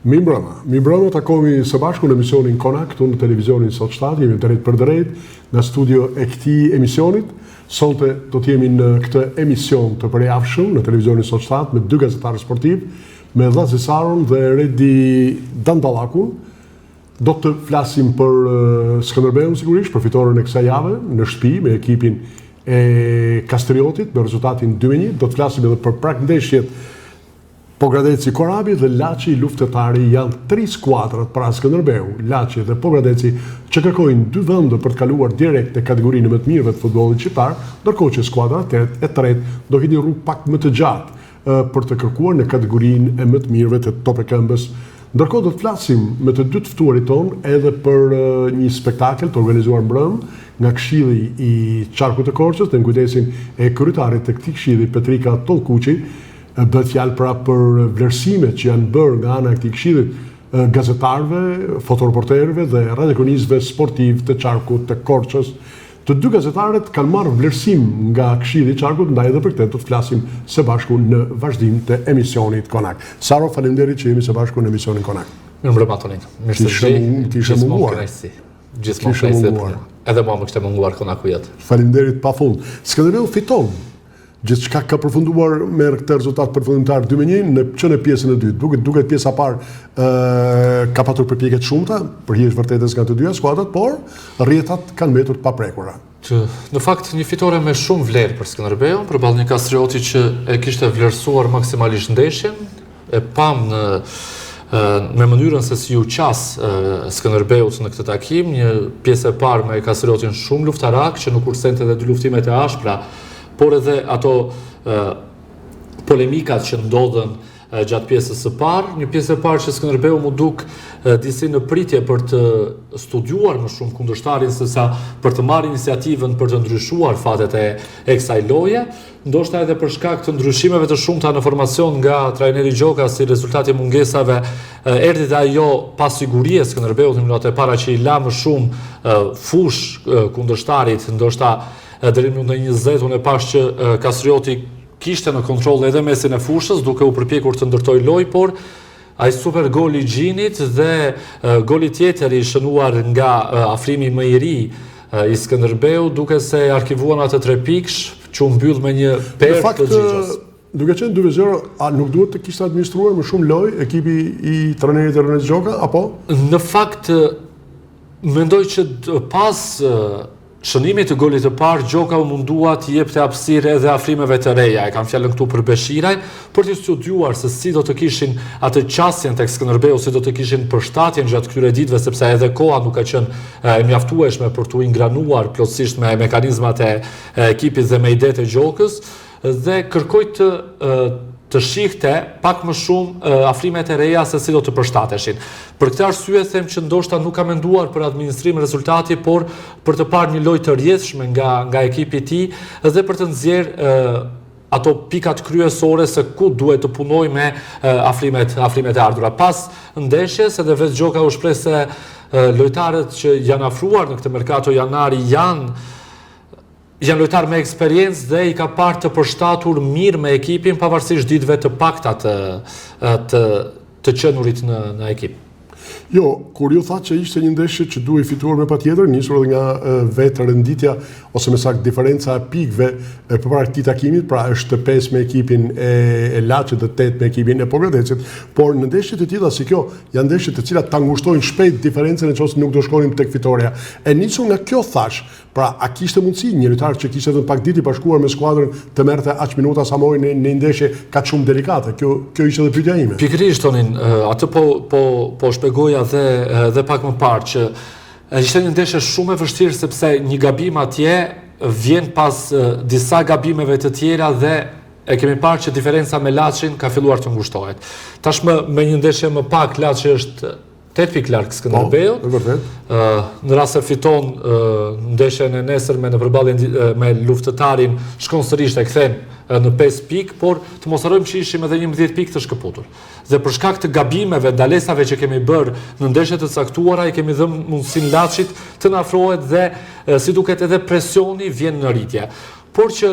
Mi mbrëma takohemi së bashku në emisionin Konak, këtu në televizionin Sot 7, jemi drejt për drejt nga studio e këtij emisionit. Sonte do të jemi në këtë emision të përjavshëm në televizionin Sot 7 me dy gazetarë sportiv, me Dhazi Saron dhe Redi Dandallakun. Do të flasim për Skënderbeun sigurisht, për fitoren e kësaj jave në shtëpi me ekipin e Kastriotit me rezultatin 2-1. Do të flasim edhe për pragndeshjet Pogradeci Korabi dhe Laçi Luftetari, janë 3 skuadrat para Skënderbeu, Laçi dhe Pogradeci, që kërkojnë 2 vende për të kaluar direkt në kategorinë më të mirëve të futbollit shqiptar, ndërkohë që skuadra e tretë do hidhi rrugë pak më të gjatë për të kërkuar në kategorinë e më të mirëve të Top e Këmbës. Ndërkohë do të flasim me të dy të ftuarit tonë edhe për një spektakël të organizuar mbrëmë nga Këshilli i Qarkut të Korçës, në kujdesin e kryetarit të këtij këshilli, Petrika Tollkuqi. Bëhet fjalë pra për vlerësimet që janë bërë nga ana e këtij këshilli gazetarëve, fotoreporterëve dhe radiokronistëve sportiv të Qarkut të Korçës. Të dy gazetarët kanë marrë vlerësim nga Këshilli i Qarkut, ndaj edhe për këtë do të flasim së bashku në vazhdim të emisionit Konak. Saro, faleminderit që jemi së bashku në emisionin Konak. Mirëmbrëma Tonin. Mirë se kishe munguar. Gjithmonë kënaqësi. Edhe mua më kishte munguar Konaku jetë. Faleminderit pafund. Skënderbeu fiton. Gjithçka ka përfunduar me këtë rezultat përfundimtar 2-1 në pjesën e dytë. Duket pjesa parë ka patur përpjekje të shumta për hije vërtetës nga të dyja skuadrat, por rrjetat kanë mbetur të paprekura. Në fakt një fitore me shumë vlerë për Skënderbeun, përballë një Kastrioti që e kishte vlerësuar maksimalisht ndeshjen, e pam me mënyrën se si u qas Skënderbeut në këtë takim, një pjesë e parë me Kastriotin shumë luftarak që nuk kursente edhe dy luftimet e ashpra, por edhe ato polemikat që ndodhen gjatë pjesës së parë, një pjesë e parë që Skënderbeu mu duk disi në pritje për të studiuar më shumë kundërshtarin sesa për të marrë iniciativën për të ndryshuar fatet e kësaj loje, ndoshta edhe për shkak të ndryshimeve të shumta në formacion nga trajneri Gjoka si rezultati i mungesave, erdhi dhe ajo pasiguri e Skënderbeut në minutat e para që i la më shumë fush kundërshtarit, ndoshta deri në 20 unë e pash që Kastrioti kishte në kontroll edhe mesin e fushës, duke u përpjekur të ndërtoj lojë, por ai super gol i Gjinit dhe goli tjetër i shënuar nga afrimi më i ri i Skënderbeu, duke se arkivuan atë 3 pikësh që u mbyll me një perë të Xhixhos. Duke qenë 2-0, a nuk duhet të kishte administruar më shumë lojë ekipi i trajnerit Ernest Gjoka, apo? Në fakt mendoj që pas shënimit të golit të parë, Gjoka u mundua të jepte hapësirë edhe afrimeve të reja, e kam fjalën këtu për Beshiraj, për të studiuar se si do të kishin atë qasjen tek Skënderbeu, si do të kishin përshtatjen gjatë këtyre ditëve, sepse edhe koha nuk ka qenë e mjaftueshme për t'u ingranuar plotësisht me mekanizmat e ekipit dhe me idetë e Gjokës, dhe kërkoj të shihte pak më shumë afrimet e reja se si do të përshtateshin. Për këtë arsye them që ndoshta nuk ka menduar për administrim rezultati, por për të parë një lojë të rrjedhshme nga ekipi i tij dhe për të nxjerrë ato pikat kryesore se ku duhet të punoj me afrimet e ardhura. Pas ndeshjes edhe vetë Gjoka u shpreh se lojtarët që janë afruar në këtë merkato janari janë lojtarë me eksperiencë dhe i ka parë të përshtatur mirë me ekipin pavarësisht ditëve të pakta të qenurit në ekip. Jo, kur ju thatë që ishte një ndeshje që duhej fituar me patjetër, nisur edhe nga vetë renditja ose me saktë diferenca e pikëve përpara këtij takimit, pra është 5 me ekipin e Laçit dhe 8 me ekipin e Pogradecit, por në ndeshje të tilla si kjo janë ndeshje të cilat ta ngushtojnë shpejt diferencën nëse nuk do shkonim tek fitoria. E nisur nga kjo thash, pra a kishte mundësi një lojtar që kishte vetëm pak ditë i bashkuar me skuadrën të merrte aq minuta sa mori në ndeshje kaq shumë delikate. Kjo ishte edhe pyetja ime. Pikërisht Tonin, atë po shpjegoja dhe pak më parë që ishte një ndeshje shumë e vështirë sepse një gabim atje vjen pas disa gabimeve të tjera dhe e kemi parë që diferenca me Laçin ka filluar të ngushtohet. Tashmë me një ndeshje më pak Laçi është 8 pikë larg Skënderbeut. Në rast se fiton ndeshjen e nesërme në përballje me Luftetarin, shkon sërish e kthen në 5 pikë, por të mos harrojmë që ishim edhe 11 pikë të shkëputur. Dhe për shkak të gabimeve, dalesave që kemi bërë në ndeshjet të caktuara, i kemi dhënë mundësinë Laçit të na afrohet dhe si duket edhe presioni vjen në rritje. Por që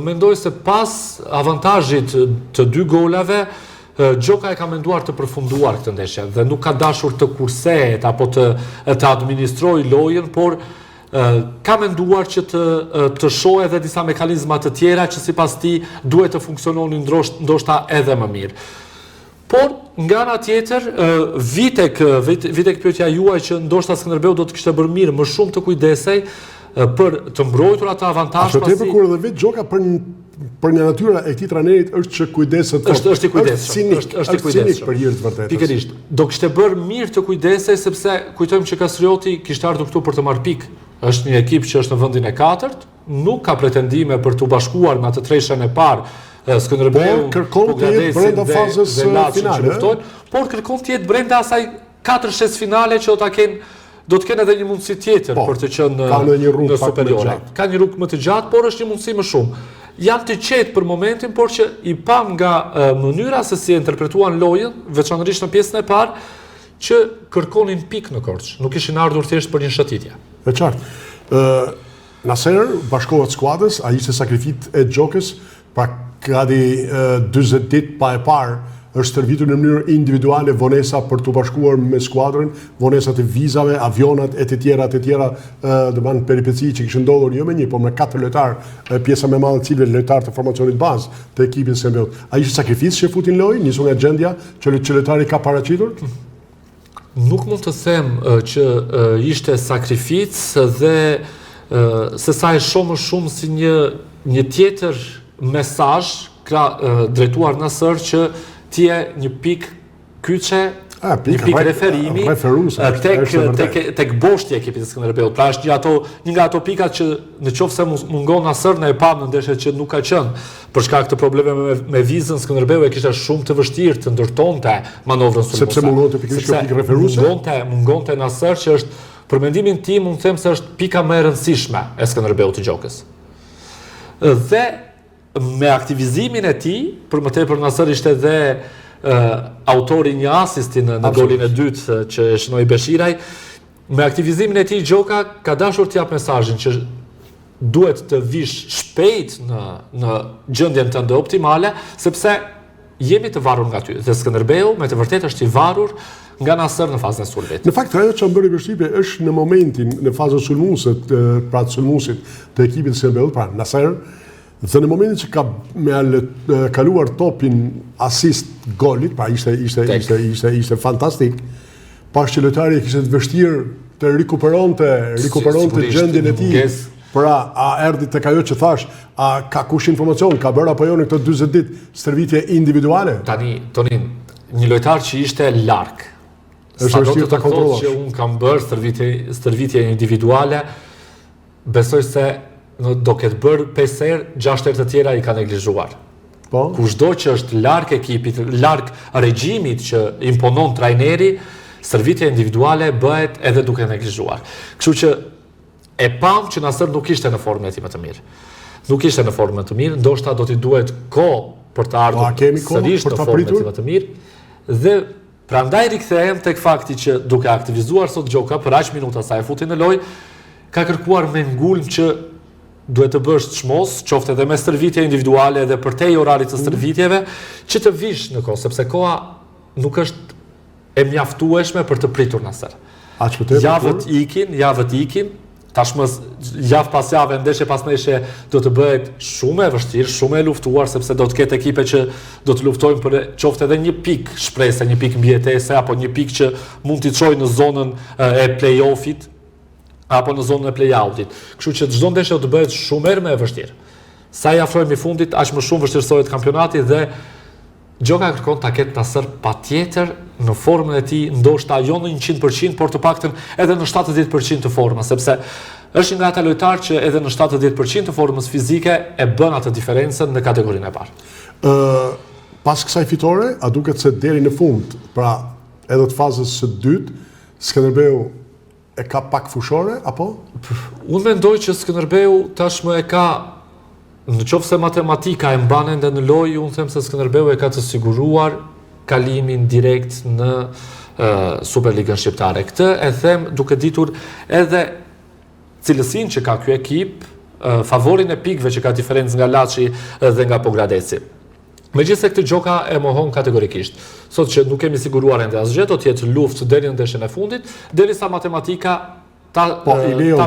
mendoj se pas avantazhit të 2 golave Gjoka e ka menduar të përfunduar këtë ndeshje dhe nuk ka dashur të kursehet apo të administrojë lojën, por ka menduar që të shohë edhe disa mekanizma të tjera që sipas tij duhet të funksiononin ndoshta edhe më mirë. Por nga ana tjetër, vitek pyetja juaj që ndoshta Skënderbeu do të kishte bërë mirë më shumë të kujdesej për të mbrojtur atë avantazh pasi. Ashtu kur edhe vetë Gjoka për një natyra e këtij trajnerit është që kujdeset. Është i kujdesshëm. Është i kujdesshëm për hir të vërtetës. Pikërisht. Do kishte bërë mirë të kujdesej sepse kujtojmë që Kastrioti kishte ardhur këtu për të marrë pikë. Është një ekip që është në vendin e 4, nuk ka pretendime për të bashkuar me atë treshën e parë. Skënderbeu kërkon të jetë brenda fazës finale, por kërkon të jetë brenda asaj 4-5 finale që do të kenë edhe një mundësi tjetër për të qenë në superiore. Ka një rrugë më të gjatë, por është një mundësi më shumë. Jam të qetë për momentin, por që i pam nga mënyra se si e interpretuan lojën, veçanërisht në pjesën e parë, që kërkonin pikë në Korçë, nuk ishin ardhur thjesht për një shëtitje. E qartë. Nasser bashkohet skuadrës, ai ishte sakrifit e Gjokës, pra gati 40 ditë pa e parë është stërvitur në mënyrë individuale vonesa për të bashkuar me skuadrën, vonesat e vizave, avionat e të tjera, domethënë peripeci që kishin ndodhur jo me një, por me 4 lojtar, pjesa më e madhe e cilëve lojtar të formacionit bazë të ekipit Skënderbeut. Ai ishte sakrificë që futin lojë, nisur nga gjendja që lojtari ka paraqitur? Nuk mund të them që ishte sakrificë dhe se sa e shoh më shumë si një tjetër mesazh drejtuar në sër që tje një pikë kyçe, një pikë referimi tek boshti e ekipit të Skënderbeut. Pra është një nga ato pikat që në qoftë se mungon Nasër në e pam në ndeshjet që nuk ka qenë për shkak të problemeve me vizën, Skënderbeu e kishte shumë të vështirë të ndërtonte manovrën sulmuese. Sepse mungonte pikërisht kjo pikë referuese. Mungonte Nasër që është, për mendimin tim, mund të them se është pika më e rëndësishme e Skënderbeut të Gjokës. Dhe me aktivizimin e tij, për më tepër Nasër ishte dhe autori një asisti në golin e dytë që e shënoi Beshiraj, me aktivizimin e tij Gjoka ka dashur të jap mesazhin që duhet të vish shpejt në gjendjen tënde optimale, sepse jemi të varur nga ty. Dhe Skënderbeu me të vërtetë është i varur nga Nasër në fazën e sulmit. Në fakt, ajo që bëri përshtypje është në momentin, në fazën sulmuese, pra të sulmuesit të ekipit të Skënderbeut, pra Nasër, dhe në momentin që ka me kaluar topin asist golit, pra ishte fantastik, pas që lojtari kishte të vështirë të rikuperonte gjendjen e tij. Pra, a erdhi tek ajo që thash, a ka kush informacion, ka bërë apo jo në këto 40 ditë stërvitje individuale? Tani, Tonin, një lojtar që ishte larg, sa do të thotë që unë kam bërë stërvitje individuale, besoj se do ketë bërë 5 herë, 6 herë të tjera i ka neglizhuar. Kushdo që është larg ekipit, larg regjimit që imponon trajneri, stërvitja individuale bëhet edhe duke neglizhuar. Kështu që e pam që Nasër nuk ishte në formën e tij më të mirë. Nuk ishte në formën më të mirë, ndoshta do t'i duhet kohë për të ardhur sërish në formën e tij më të mirë. Dhe prandaj rikthehem tek fakti që duke aktivizuar sot Gjoka për aq minuta sa e futi në lojë, ka kërkuar me ngulm që duhet të bësh çmos, qoftë edhe me stërvitje individuale edhe përtej orarit të stërvitjeve, që të vish në kohë, sepse koha nuk është e mjaftueshme për të pritur Nasër. Javët ikin, tashmë javë pas jave, ndeshje pas ndeshje do të bëhet shumë e vështirë, shumë e luftuar, sepse do të ketë ekipe që do të luftojnë për qoftë edhe një pikë shprese, një pikë mbijetese, apo një pikë që mund t'i çojë në zonën e play-offit, apo në zonën e play-outit. Kështu që çdo ndeshje do të bëhet shumë më e vështirë. Sa i afrohemi fundit, aq më shumë vështirësohet kampionati dhe Gjoka kërkon ta ketë Nasër patjetër në formën e tij, ndoshta jo në 100%, por të paktën edhe në 70% të formës, sepse është nga ata lojtarë që edhe në 70% të formës fizike e bën atë diferencën në kategorinë e parë. Pas kësaj fitore, a duket se deri në fund, pra edhe të fazës së dytë, Skënderbeu e ka pak fushore, apo? Unë mendoj që Skënderbeu tashmë e ka, në qoftë se matematika e mban ende në lojë, unë them se Skënderbeu e ka të siguruar kalimin direkt në Superligën shqiptare. Këtë e them duke ditur edhe cilësinë që ka ky ekip, favorin e pikëve që ka diferencë nga Laçi dhe nga Pogradeci. Megjithëse këtë gjoka e mohon kategorikisht. Sot që nuk kemi siguruar ende asgjë, do të jetë luftë deri në ndeshjen e fundit, derisa matematika ta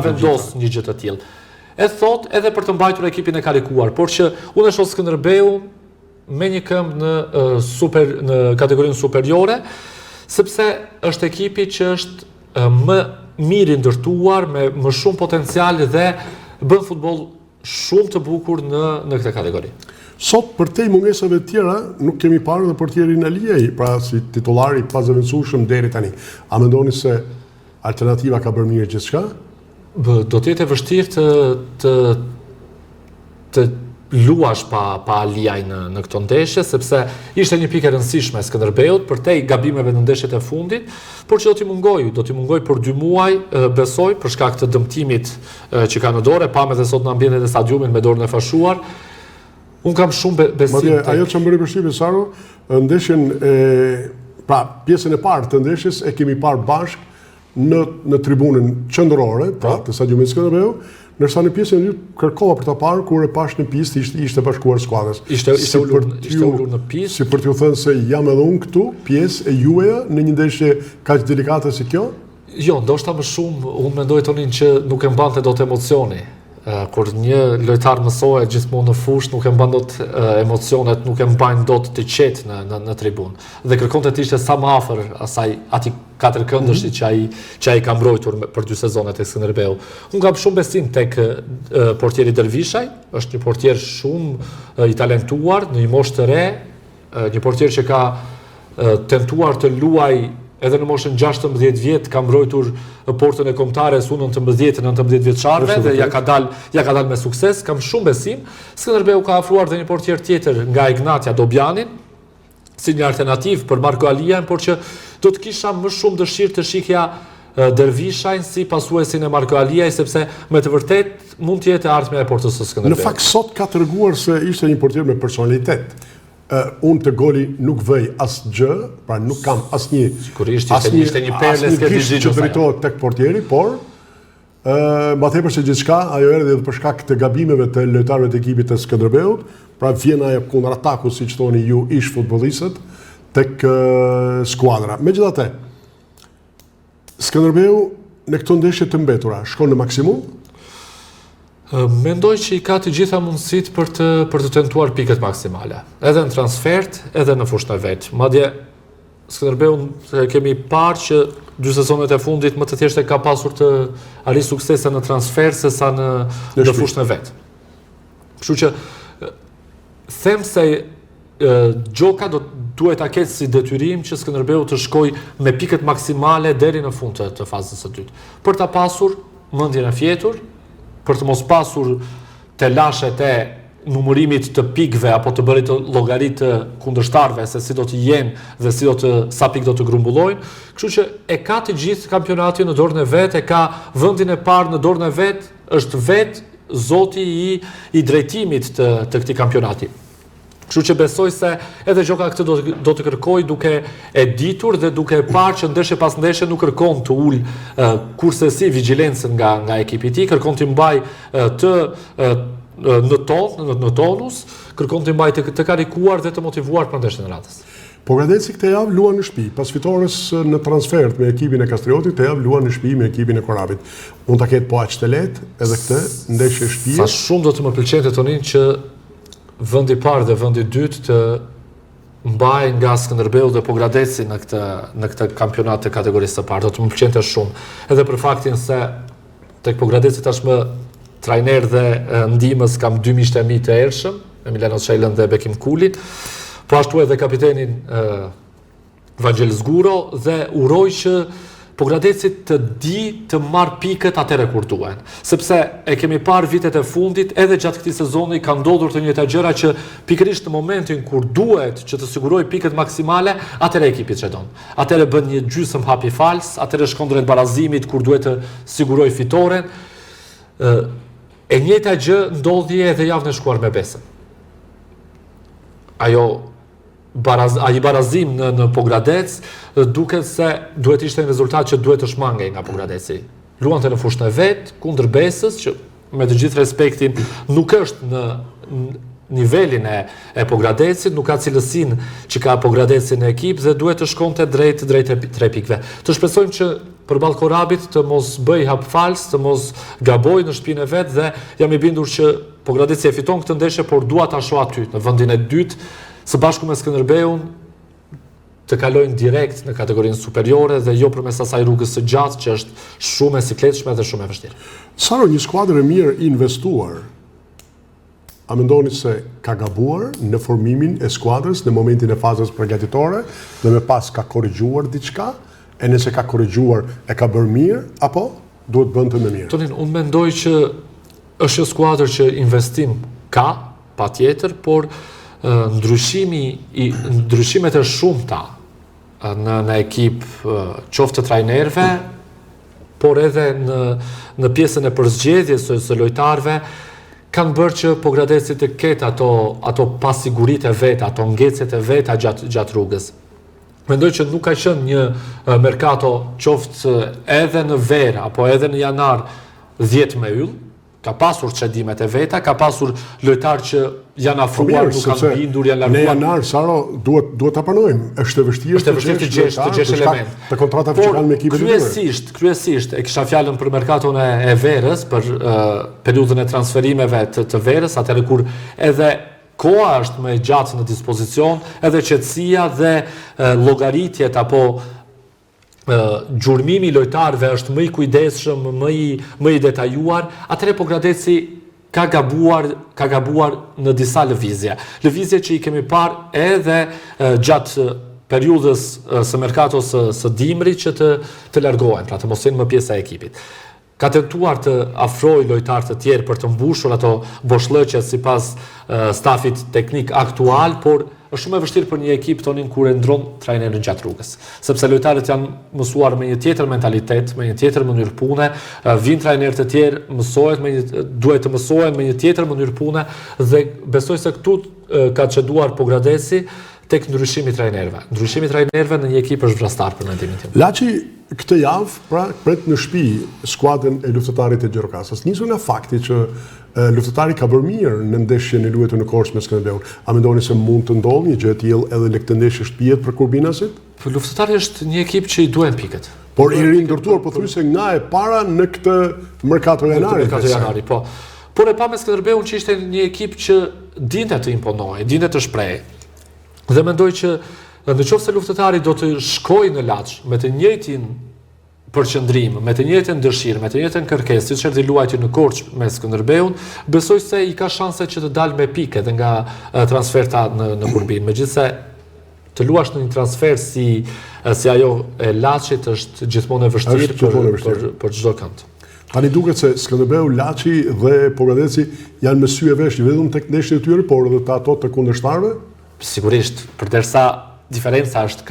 vendos një gjë të tillë. E thot edhe për të mbajtur ekipin e karikuar, por që unë e shoh Skënderbeun me një këmbë në kategorinë superiore, sepse është ekipi që është më mirë i ndërtuar, me më shumë potencial dhe bën futboll shumë të bukur në këtë kategori. Sot për te mungesave të tjera nuk kemi parë dhe portierin Aliaj, pra si titullari pazëvendësueshëm deri tani. A mendoni se alternativa ka bërë mirë gjithçka? Do të jetë e vështirë të luash pa Aliaj në këto ndeshje, sepse ishte një pikë e rëndësishme Skënderbeut për te gabimeve në ndeshjet e fundit, por që do t'i mungoj për 2 muaj, besoj, për shkak të dëmtimit që ka në dorë, pa me dhe sot në ambientet e stadiumit me dorën e fashuar. Unë kam shumë besim. Ajo që më bëri përshtypje Saro, ndeshjen pra pjesën e parë të ndeshjes e kemi parë bashkë në tribunën qendrore, pra të stadiumit Skënderbeu, ndërsa në pjesën e dytë kërkova për ta parë kur e pash në pistë ishte bashkuar skuadrës. Ishte ulur në pistë. Si për t'ju thënë se jam edhe unë këtu, pjesë e juaja në një ndeshje kaq delikate si kjo? Jo, ndoshta më shumë unë mendoj tonin që nuk e mbante dot emocioni. Kur një lojtar mësohet gjithmonë në fushë, nuk e mban dot emocionet, nuk e mbajnë dot të qetë në tribunë. Dhe kërkonte të ishte sa më afër atij 4 këndësh që ai ka mbrojtur për 2 sezonet e Skënderbeu. Unë kam shumë besim tek portieri Dervishaj, është një portier shumë i talentuar, në një moshë të re, një portier që ka tentuar të luaj edhe në moshën 16 vjet, ka mbrojtur portën e kombëtares U19 vjeçarëve dhe ja ka dal me sukses. Kam shumë besim. Skënderbeu ka ofruar dhe një portier tjetër nga Ignatia Dobjanin, si një alternativë për Marko Aliajn, por që do të kisha më shumë dëshirë të shihja Dervishajn si pasuesin e Marko Aliaj, sepse me të vërtet mund të jetë ardhmja e portës së Skënderbeut. Në fakt sot ka treguar se ishte një portier me personalitet. Unë të goli nuk vëj asgjë, pra nuk kam asnjë ishte një perles që drejtohet tek portieri, por ma tepër se gjithçka, ajo erdhi edhe për shkak të gabimeve të lojtarëve të ekipit të Skënderbeut, pra vjen ajo kundërataku, siç thoni ju ish futbollistët, tek skuadra. Megjithatë, Skënderbeu në këto ndeshje të mbetura shkon në maksimum? Mendoj që i ka të gjitha mundësit për të tentuar pikët maksimale, edhe në transfert, edhe në fushën e vet. Madje Skënderbeu kemi parë që 2 sezonet e fundit më të thjeshtë ka pasur të arrijë suksese në transfer se sa në fushën e vet. Kështu që them se gjoka duhet ta ketë si detyrim që Skënderbeu të shkojë me pikët maksimale deri në fund të fazës së dytë, për ta pasur mendjen e fjetur, për të mos pasur telashet e numërimit të pikëve apo të bërit llogaritë të kundërshtarëve se si do të jenë dhe sa pikë do të grumbullojnë. Kështu që e ka të gjithë kampionatin në dorën e vet, e ka vendin e parë në dorën e vet, është vet zoti i drejtimit të këtij kampionati. Kështu që besoj se edhe gjoka këtë do të kërkoj duke e ditur dhe duke parë që ndeshje pas ndeshje nuk kërkon të ul kurse si vigjilencën nga ekipi i tij, kërkon të mbaj në tonus, kërkon të mbaj të karikuar dhe të motivuar për ndeshjen e radhës. Pogradeci këtë javë luan në shtëpi, pas fitores në transfert me ekipin e Kastriotit, këtë javë luan në shtëpi me ekipin e Korabit. Mund ta ketë po aq të lehtë edhe këtë ndeshje shtëpie? Sa shumë do të më pëlqente tonin që vendi i parë dhe vendi i dytë të mbajnë nga Skënderbeu dhe Pogradeci në këtë kampionat të kategorisë së parë. Do të më pëlqente shumë, edhe për faktin se tek Pogradeci tashmë trajner dhe ndihmës kam 2 miqtë e mi të ershëm, Emiliano Çelën dhe Bekim Kuli, po ashtu edhe kapitenin Vangel Zguro, dhe uroj që Pogradeci të di të marr pikët atëre kur duhen. Sepse e kemi parë vitet e fundit, edhe gjatë këtij sezoni ka ndodhur të njëjta gjëra që pikërisht në momentin kur duhet që të sigurojë pikët maksimale, atëre ekipi çedon. Atëre bën një gjysmë hapi fals, atëre shkon drejt barazimit kur duhet të sigurojë fitoren. E njëjta gjë ndodhi edhe javën e shkuar me Besën. Ai barazim në Pogradec duket se duhet ishte një rezultat që duhet të shmangej nga Pogradeci. Luante në fushën e vet kundër Besës, që me të gjithë respektin nuk është nivelin e Pogradecit, nuk ka cilësinë që ka Pogradeci në ekip dhe duhet të shkonte drejt 3 pikëve. Të shpresojmë që përballë Korabit të mos bëj hap fals, të mos gaboj në shtëpinë e vet dhe jam i bindur që Pogradeci e fiton këtë ndeshje, por dua ta shoh aty në vendin e dytë së bashku me Skënderbeun të kalojnë direkt në kategorinë superiore dhe jo përmes asaj rrugës së gjatë që është shumë e sikletshme dhe shumë e vështirë. Saro, një skuadër e mirë investuar, a mendoni se ka gabuar në formimin e skuadrës në momentin e fazës përgatitore dhe me pas ka korrigjuar diçka, e nëse ka korrigjuar e ka bërë mirë, apo duhet bënte më mirë? Tonin, unë mendoj që është një skuadër që investim ka, patjetër, por ndryshimet e shumta në ekip qoftë të trajnerëve, por edhe në pjesën e përzgjedhjes së lojtarëve, kanë bërë që Pogradeci të ketë ato pasigurit e veta, ato ngecet e veta gjatë rrugës. Mendoj që nuk ka qenë një merkato qoftë edhe në verë, apo edhe në janar 10 me yll, ka pasur çedimet e veta, ka pasur lojtarë që janë afruar, nuk kanë bindur, janë larguar. Në janar, Saro, duhet ta pranojmë, është e vështirë të gjesh element. Të kontratave që kanë me ekipet e tyre. Kryesisht e kisha fjalën për merkaton e verës, për periudhën e transferimeve të verës, atëherë kur edhe koha është më e gjatë në dispozicion, edhe qetësia dhe llogaritjet apo gjurmimi i lojtarëve është më i kujdesshëm, më i detajuar, atëherë Pogradeci ka gabuar në disa lëvizje. Lëvizje që i kemi parë edhe gjatë periudhës së merkatos së dimrit që të largohen, pra të mos jenë më pjesë e ekipit. Ka tentuar të afrojë lojtarë të tjerë për të mbushur ato boshllëqe sipas stafit teknik aktual, por është shumë e vështirë për një ekip tonin kur e ndron trajnerin gjatë rrugës. Sepse lojtarët janë mësuar me një tjetër mentalitet, me një tjetër mënyrë pune, vinë trajnerë të tjerë, duhet të mësohen me një tjetër mënyrë pune dhe besoj se këtu ka çeduar Pogradeci tek ndryshimi i trajnerëve. Ndryshimi i trajnerëve në një ekip është vrastar për mendimin tim. Laçi këtë javë pra pret në shtëpi skuadrën e luftëtarit të Gjirokastës. Nisur nga fakti që luftëtari ka bërë mirë në ndeshjen e luajtur në Korçë me Skënderbeun. A mendoni se mund të ndodhë një gjë e tillë edhe në këtë ndeshje shtëpiet për Kurbinasit? Luftëtari është një ekip që i duhen pikët. Por i rindërtuar pothuajse nga e para në këtë merkato janari. Po. Por e pa me Skënderbeun që ishte një ekip që dinte të imponojë, dinte të shprehë. Dhe mendoj që në qoftë se luftëtari do të shkojë në Laç me të njëjtin përqendrim, me të njëjtën dëshirë, me të njëjtën kërkesë, siç erdhi luajti në Korçë me Skënderbeun, besoj se i ka shanse që të dalë me pikë edhe nga transferta në Kurbin. Megjithse të luash në një transfer si ajo e Laçit është gjithmonë e vështirë për çdo kënd. Tani duket se Skënderbeu, Laçi dhe Pogradeci janë me sy e vesh vetëm tek ndeshjet e tyre, por edhe ato të kundërshtarëve. Sigurisht, përderisa diferenca është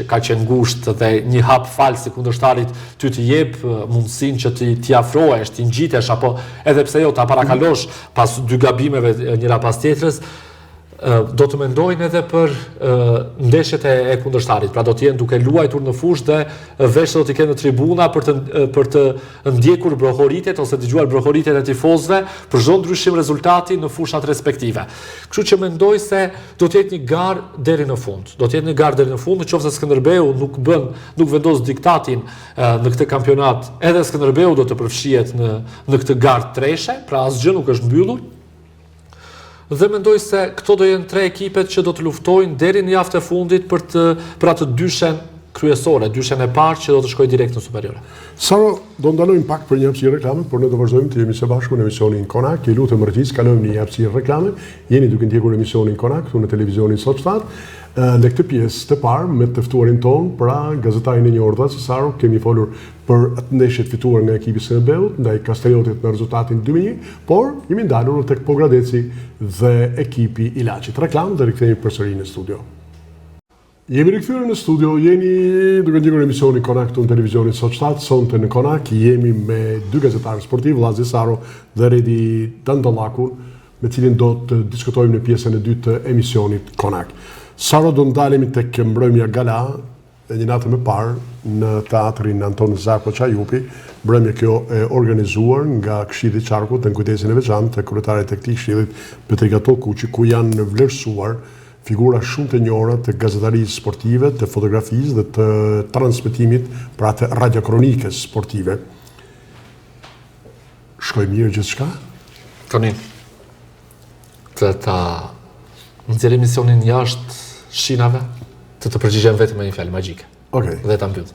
kaq e ngushtë dhe një hap fals i kundërshtarit ty të jep mundësinë që ti afrohesh, ti ngjitesh apo edhe pse jo ta parakalosh pas dy gabimeve njëra pas tjetrës, do të mendojnë edhe për ndeshjet e kundërshtarit. Pra do të jenë duke luajtur në fushë dhe veshët do t'i kenë në tribuna për të ndjekur brohoritjet ose dëgjuar brohoritjet e tifozëve për çdo ndryshim rezultati në fushat respektive. Kështu që mendoj se do të jetë një garë deri në fund. Do të jetë një garë deri në fund, nëse Skënderbeu nuk vendos diktatin në këtë kampionat, edhe Skënderbeu do të përfshihet në këtë garë treshe, pra asgjë nuk është mbyllur. Dhe mendoj se këto do jenë 3 ekipet që do të luftojnë deri në javën e fundit për atë dyshen kryesore, dyshen e parë që do të shkojë direkt në superiore. Saro, do ndalojmë pak për një hapësirë reklame, por ne do vazhdojmë të jemi së bashku në emisionin Konak. Ju lutem rregis, kalojmë në një hapësirë reklame. Jeni duke ndjekur emisionin Konak këtu në televizionin Sot Shtat. Në këtë pjesë të parë me të ftuarin ton, pra gazetarin e njohur Saro, kemi folur për atë ndeshje fituar nga ekipi i Skënderbeut ndaj Kasteriotit me rezultatin 2-1, por jemi ndalur tek Pogradeci dhe ekipi i Laçit. Reklam dhe rikthehemi përsëri në studio. Jemi rikthyer në studio, jeni duke ndjekur emisionin Konak këtu në televizionin Sot Shtat. Sonte në Konak jemi me 2 gazetarë sportiv, Vllazi Saro dhe Redi Dandallakun, me cilin do të diskutojmë në pjesën e dytë të emisionit Konak. Saro, do ndalemi tek mbrëmja gala e një natë më parë në teatrin Anton Zako Qajupi, mbrëmje kjo e organizuar nga Këshilli i Qarkut në kujdesin e veçantë të kryetarit të këtij këshillit, Petrika Tollkuqi, ku janë vlerësuar figura shumë të njohura të gazetarisë sportive, të fotografisë dhe të transmetimit pra të radiokronikës sportive. Shkoj mirë gjithçka? Tonin, të ta nxjerrë emisionin jashtë shinave, të përgjigjem vetëm me një fjalë magjike. Okej. Dhe ta mbyll.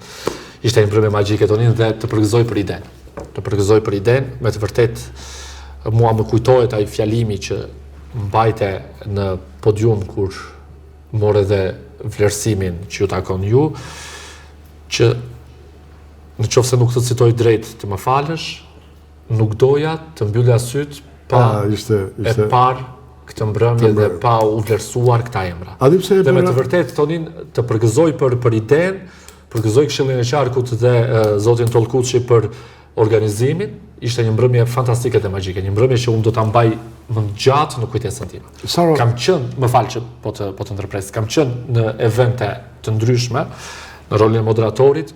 Ishte një mbrëmje magjike Tonin dhe të përgëzoj për idenë. Të përgëzoj për idenë, me të vërtet mua më kujtohet ai fjalimi që mbajte në podium kur more dhe vlerësimin që ju takon ju, që në qoftë se nuk të citoj drejt të më falësh, nuk doja të mbyllja syt pa e parë këtë mbrëmje dhe pa u vlerësuar këta emra. Dhe me të vërtet, Tonin, të përgëzoj për idenë, përgëzoj Këshillin e Qarkut dhe zotin Tollkuqi për organizimin, ishte një mbrëmje fantastike dhe magjike, një mbrëmje që unë do ta mbaj më gjatë në kujtesën time. Kam qenë, më falë që po të ndërpres, kam qenë në evente të ndryshme, në rolin e moderatorit,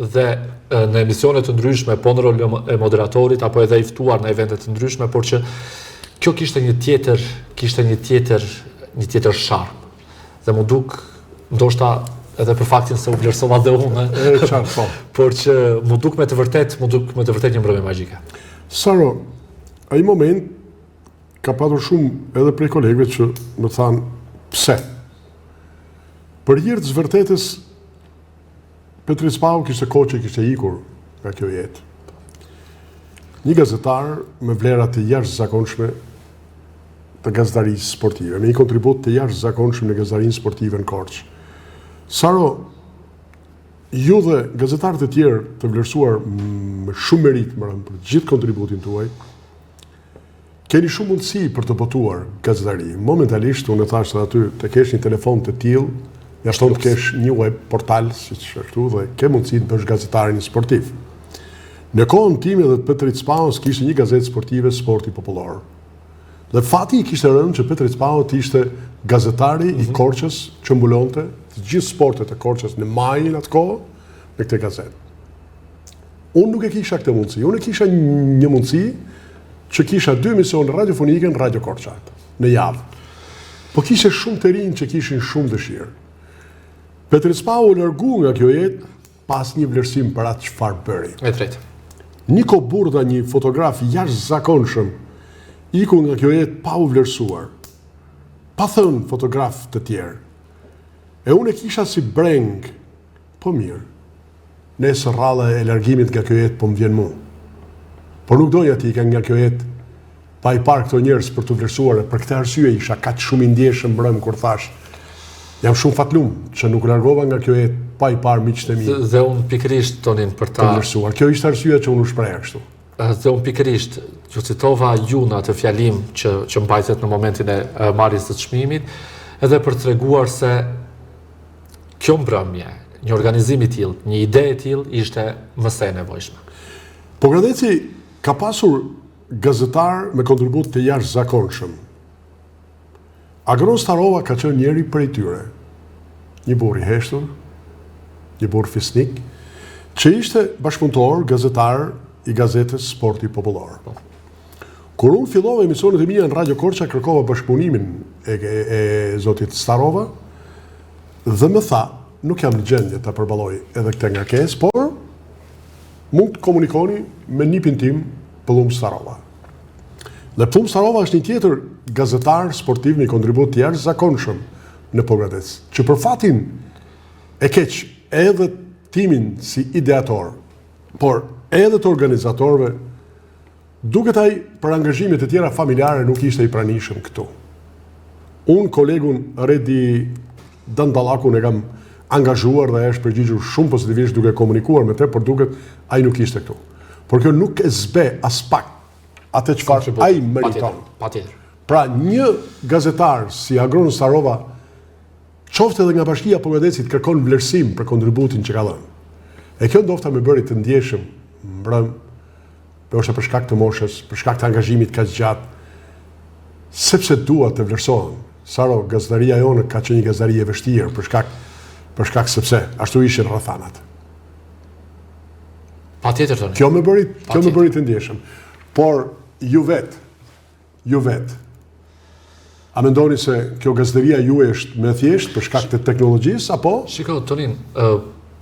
dhe në emisione të ndryshme, po në rolin e moderatorit, apo edhe i ftuar në evente të ndryshme, por që kjo kishte një tjetër sharm. Dhe mu duk, ndoshta edhe për faktin se u vlerësova dhe unë, por që mu duk me të vërtet një mbrëmje magjike. Saro, ai moment ka patur shumë edhe prej kolegëve që më thanë pse. Për hir të zvërtetës, Petri Spau kishte kohë që kishte ikur nga kjo jetë. Një gazetar me vlera të jashtëzakonshme të gazetarisë sportive, me një kontribut të jashtëzakonshëm në gazetarinë sportive në Korçë. Saro, ju dhe gazetarët e tjerë të vlerësuar me shumë merit për gjithë kontributin tuaj, keni shumë mundësi për të botuar gazetari. Momentalisht, unë e thashtë dhe aty, të kesh një telefon të tillë, jashton të kesh një web portal, si që shërtu, dhe ke mundësi të bësh gazetarin sportiv. Në kohën time dhe Petrit Spaus kishte një gazetë sportive, Sporti Popullor. Dhe fati i kishte rënë që Petri Spaut ishte gazetari i Korçës që mbulonte të gjithë sportet e Korçës në majin atë kohë me këtë gazetë. Unë nuk e kisha këtë mundësi. Unë e kisha një mundësi që kisha 2 emisione radiofonike në Radio Korça në javë. Po kishe shumë të rinj që kishin shumë dëshirë. Petri Spau u largu nga kjo jetë pas një vlerësim për atë çfarë bëri. E drejtë. Niko Burda, një fotograf jashtëzakonshëm, iku nga kjo jetë pa u vlerësuar, pa thënë fotograf të tjerë. E unë e kisha si breng, po mirë, nesër rralla e largimit nga kjo jetë po më vjen mu. Por nuk doja ti nga kjo jetë pa i parë këto njerëz për të vlerësuar, e për këtë arsye isha kaq shumë i ndjeshëm mbrëm kur thash, jam shumë fatlum që nuk largova nga kjo jetë pa i parë miqtë e mi. Dhe unë pikërisht, Tonin, për ta vlerësuar. Kjo ishte arsyeja që unë u shpreh kështu. Dhe unë pikërisht, që citova ju në atë fjalim që mbajtet në momentin e marrjes të çmimit, edhe për të treguar se kjo mbrëmje, një organizim i tillë, një ide e tillë ishte më së nevojshme. Po Gradeci ka pasur gazetar me kontribut të jashtëzakonshëm. Agron Starova ka qenë njëri prej tyre. Një burr i heshtur, një burr fisnik, që ishte bashkëpunëtor, gazetar i gazetës Sporti Popullor. Kur unë fillova emisionet e mia në Radio Korça, kërkova bashkëpunimin e zotit Starova dhe më tha, nuk jam në gjendje të përballoj edhe këtë ngarkesë, por mund të komunikoni me nipin tim, Pëllum Starova. Dhe Pëllum Starova është një tjetër gazetar sportiv me kontribut të jashtëzakonshëm në Pogradec, që për fatin e keq edhe timin si ideator, por edhe të organizatorëve, duket ai për angazhimet e tjera familjare nuk ishte i pranishëm këtu. Unë kolegun Redi Dandallakun e kam angazhuar dhe është përgjigjur shumë pozitivisht duke komunikuar me te, por duket ai nuk ishte këtu. Por kjo nuk e zbe as pak atë çfarë ai meriton. Patjetër. Pra një gazetar si Agron Starova, qoftë edhe nga Bashkia e Pogradecit, kërkon vlerësim për kontributin që ka dhënë. E kjo ndofta më bëri të ndjeshëm mbrëm, është për shkak të moshës, për shkak të angazhimit kaq gjatë, sepse dua të vlerësohen. Saro, gazetaria jonë ka qenë një gazetari e vështirë për shkak për shkak sepse ashtu ishin rrethanat. Patjetër tani. Kjo më bëri të ndjeshëm. Por ju vet. A mendoni se kjo gazeteria juaj është më thjesht për shkak të teknologjisë apo? Shiko, Tonin,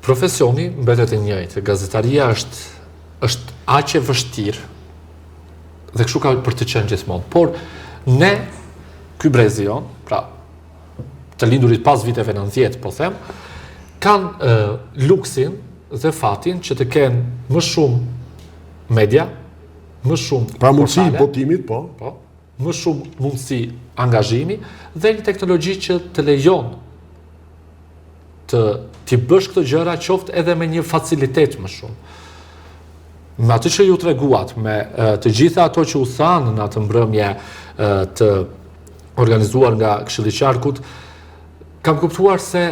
profesioni mbetet e njëjtë. Gazetaria është aq e vështirë dhe kështu ka për të qenë gjithmonë. Por ne, ky brezi jon, pra të lindurit pas viteve 90, po them, kanë luksin dhe fatin që të kenë më shumë media, më shumë pra mundësi portale, botimit, po, më shumë mundësi angazhimi dhe një teknologji që të lejon të bësh këto gjëra qoftë edhe me një facilitet më shumë. Me atë që ju treguat, me të gjitha ato që u thanë në atë mbrëmje të organizuar nga Këshilli i Qarkut, kam kuptuar se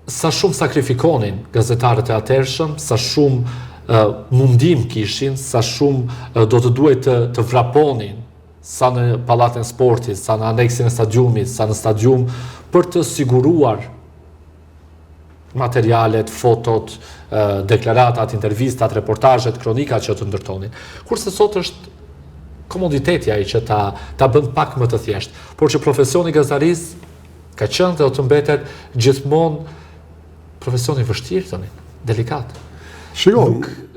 sa shumë sakrifikonin gazetarët e atërshëm, sa shumë mundim kishin, sa shumë do të duhet të vraponin, sa në pallatin e sportit, sa në aneksin e stadiumit, sa në stadium, për të siguruar materialet, fotot, deklaratat, intervistat, reportazhet, kronikat që të ndërtonin. Kurse sot është komoditeti ai që ta bën pak më të thjeshtë, por që profesioni gazetarisë ka qenë dhe do të mbetet gjithmonë profesioni vështirë, tani, delikat. Shiko,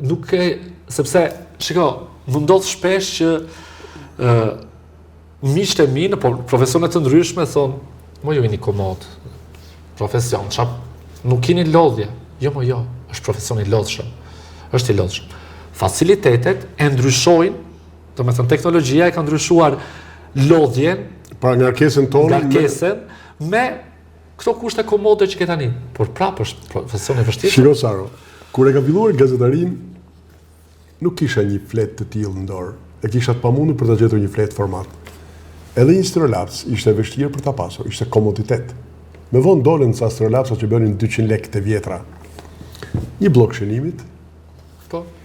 nuk e, sepse, shiko, më ndodh shpesh që miqtë e mi në profesione të ndryshme thonë, mo ju jeni komod, profesion, nuk keni lodhje. Jo, është profesion i lodhshëm. Është i lodhshëm. Facilitetet e ndryshojnë, do me thënë teknologjia e ka ndryshuar lodhjen, pra ngarkesën tonë, me këto kushte komode që ke tani. Por prapë është profesion i vështirë. Shiko Saro, kur e ka filluar gazetarin, nuk kisha një flet të tillë në dorë. E kisha të pamundur për të gjetur një flet format. Edhe një stereolaps ishte vështirë për ta pasur, ishte komoditet. Me vonë dolën ca stereolapsa që bënin 200 lekë të vjetra. Një blok shënimit,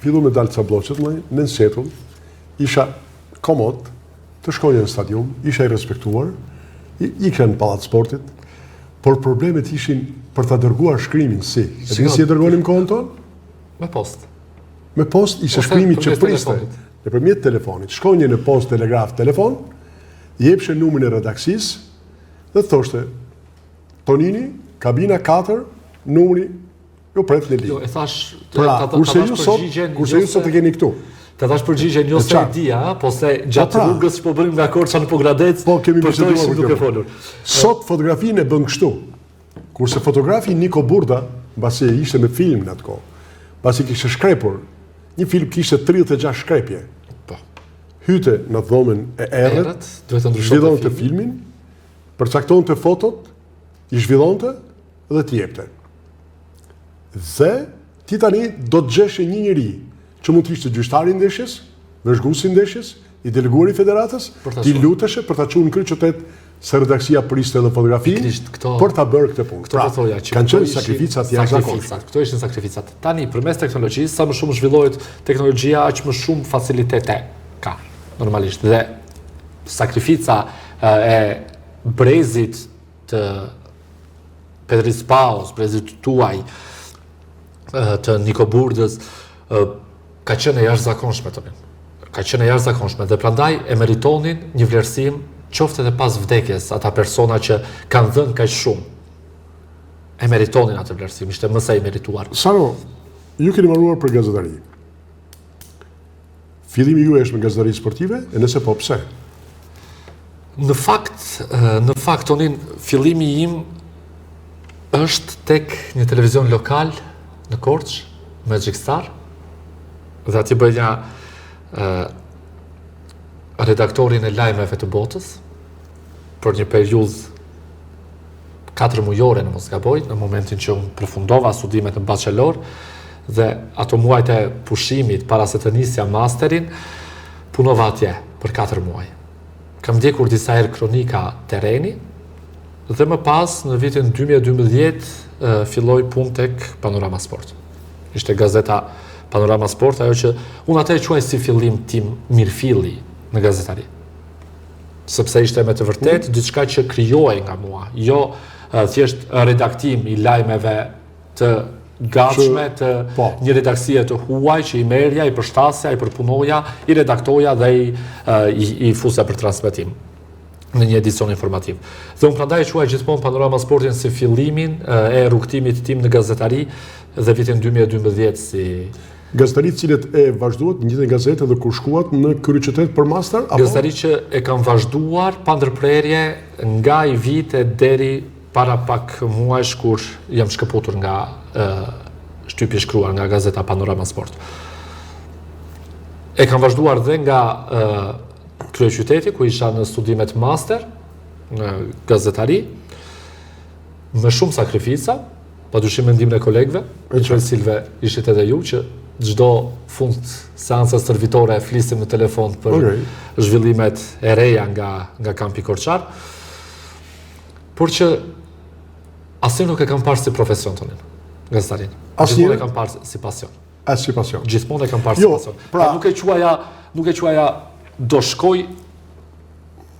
fillu me dalë ca bloqet, në nsetull, isha komod, të shkoja në stadium, isha i respektuar, isha në pallat sportit, por problemet ishin për ta dërguar shkrimin si. E di si e dërgonim kohën tonë? Me post. Me post ishte shkrimi që priste. Nëpërmjet telefonit. Shkonje në post, telegraf, telefon, jepshe numrin e redaksisë dhe thoshte Tonini, kabina 4, numri, jo pret në linjë. Jo, e thash, pra, kurse ju sot e keni këtu. Të thash përgjigjen jo se e dia, po se gjatë rrugës që po bërim nga Korça në Pogradec, po kemi biseduar si duke folur. Sot fotografinë e bën kështu. Kurse fotografi Niko Burda, mbasi ishte me film në atë kohë, mbasi kishte shkrepur, një film kishte 36 shkrepje. Po. Hyte në dhomën e errët, duhet të ndryshonte filmin, përcaktonte fotot, i zhvillonte dhe t'i jepte. Dhe ti tani do të gjeshe një njeri që mund të ishte gjyqtari i ndeshjes, vëzhguesi i ndeshjes, i deleguar i federatës, ti luteshe për ta çuar në kryeqytet se redaksia priste edhe fotografinë për ta bërë këtë punë. Pra, kanë qenë sakrificat jashtëzakonshme. Këto ishin sakrificat. Tani përmes teknologjisë, sa më shumë zhvillohet teknologjia, aq më shumë facilitete ka normalisht. Dhe sakrifica e brezit të Pedris Paos, brezit tuaj, të Niko Burdës, ka qenë e jashtëzakonshme të min. Ka qenë e jashtëzakonshme dhe prandaj e meritonin një vlerësim qoftë edhe pas vdekjes, ata persona që kanë dhënë kaq shumë. E meritonin atë vlerësim, ishte më sa i merituar. Saro, ju keni marruar për gazetari. Fillimi ju është me gazetari sportive, e nëse po pse? Në fakt tonin fillimi im është tek një televizion lokal në Korçë, Magic Star, dhe ati bëja redaktorin e lajmeve të botës për një periudhë 4 mujore në mos gaboj, në momentin që unë përfundova studimet në bachelor dhe ato muajt e pushimit para se të nisja masterin, punova atje për 4 muaj. Kam ndjekur disa herë kronika tereni dhe më pas në vitin 2012 filloi punë tek Panorama Sport. Ishte gazeta Panorama Sport, ajo që unë atë e quaj si fillim tim mirëfilli në gazetari. Sepse ishte me të vërtet diçka që krijohej nga mua, jo thjesht redaktim i lajmeve të gatshme të një redaksie të huaj që i merja, i përshtasja, i përpunoja, i redaktoja dhe i fusja për transmetim në një edicion informativ. Dhe unë prandaj quaj gjithmonë Panorama Sportin si fillimin e rrugtimit tim në gazetari dhe vitin 2012 si... Gazetari cilët e vazhduat në gjithë gazetë dhe kur shkuat në kryeqytet për master? Gazetari që e kam vazhduar pa ndërprerje nga i vite deri para pak muajsh kur jam shkëputur nga shtypi shkruar nga gazeta Panorama Sport. E kam vazhduar dhe nga kryeqyteti, ku isha në studimet master, në gazetari, me shumë sakrifica, padyshim mendimin e kolegëve, që cilëve ishit edhe ju, që çdo fund seancës stërvitore flisim në telefon për zhvillimet e reja nga kampi Korçar, por që asnjë nuk e kam parë si profesion tonin, gazetarin. Gjithmonë e kam parë si pasion. Si pasion. Gjithmonë e kam parë si pasion. Pra nuk e quaja do shkoj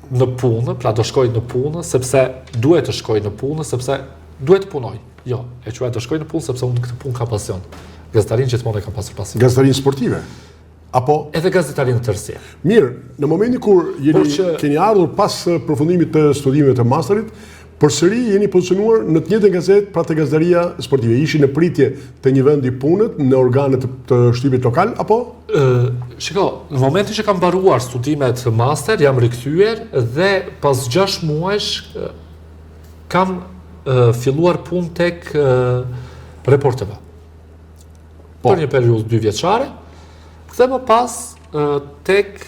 në punë, pra do shkoj në punë, sepse duhet të shkoj në punë, sepse duhet të punoj. Jo, e quaj do shkoj në punë, sepse unë këtë punë ka pasion. Gazetarin gjithmonë e kam pasur pasion. Gazetarin sportive? Apo... Edhe gazetarin të tërësia. Mirë, në momentin kur keni ardhur pas përfundimit të studimeve të masterit, përsëri jeni pozicionuar në të njëjtën gazetë, pra te gazetaria sportive. Ishi në pritje të një vendi punët, në organet të shtypit lokal, apo? Shiko, në momentin që kam mbaruar studimet master, jam rikthyer dhe pas 6 muajsh kam filluar punë tek Report TV. Për një periudhë 2 vjeçare, dhe më pas tek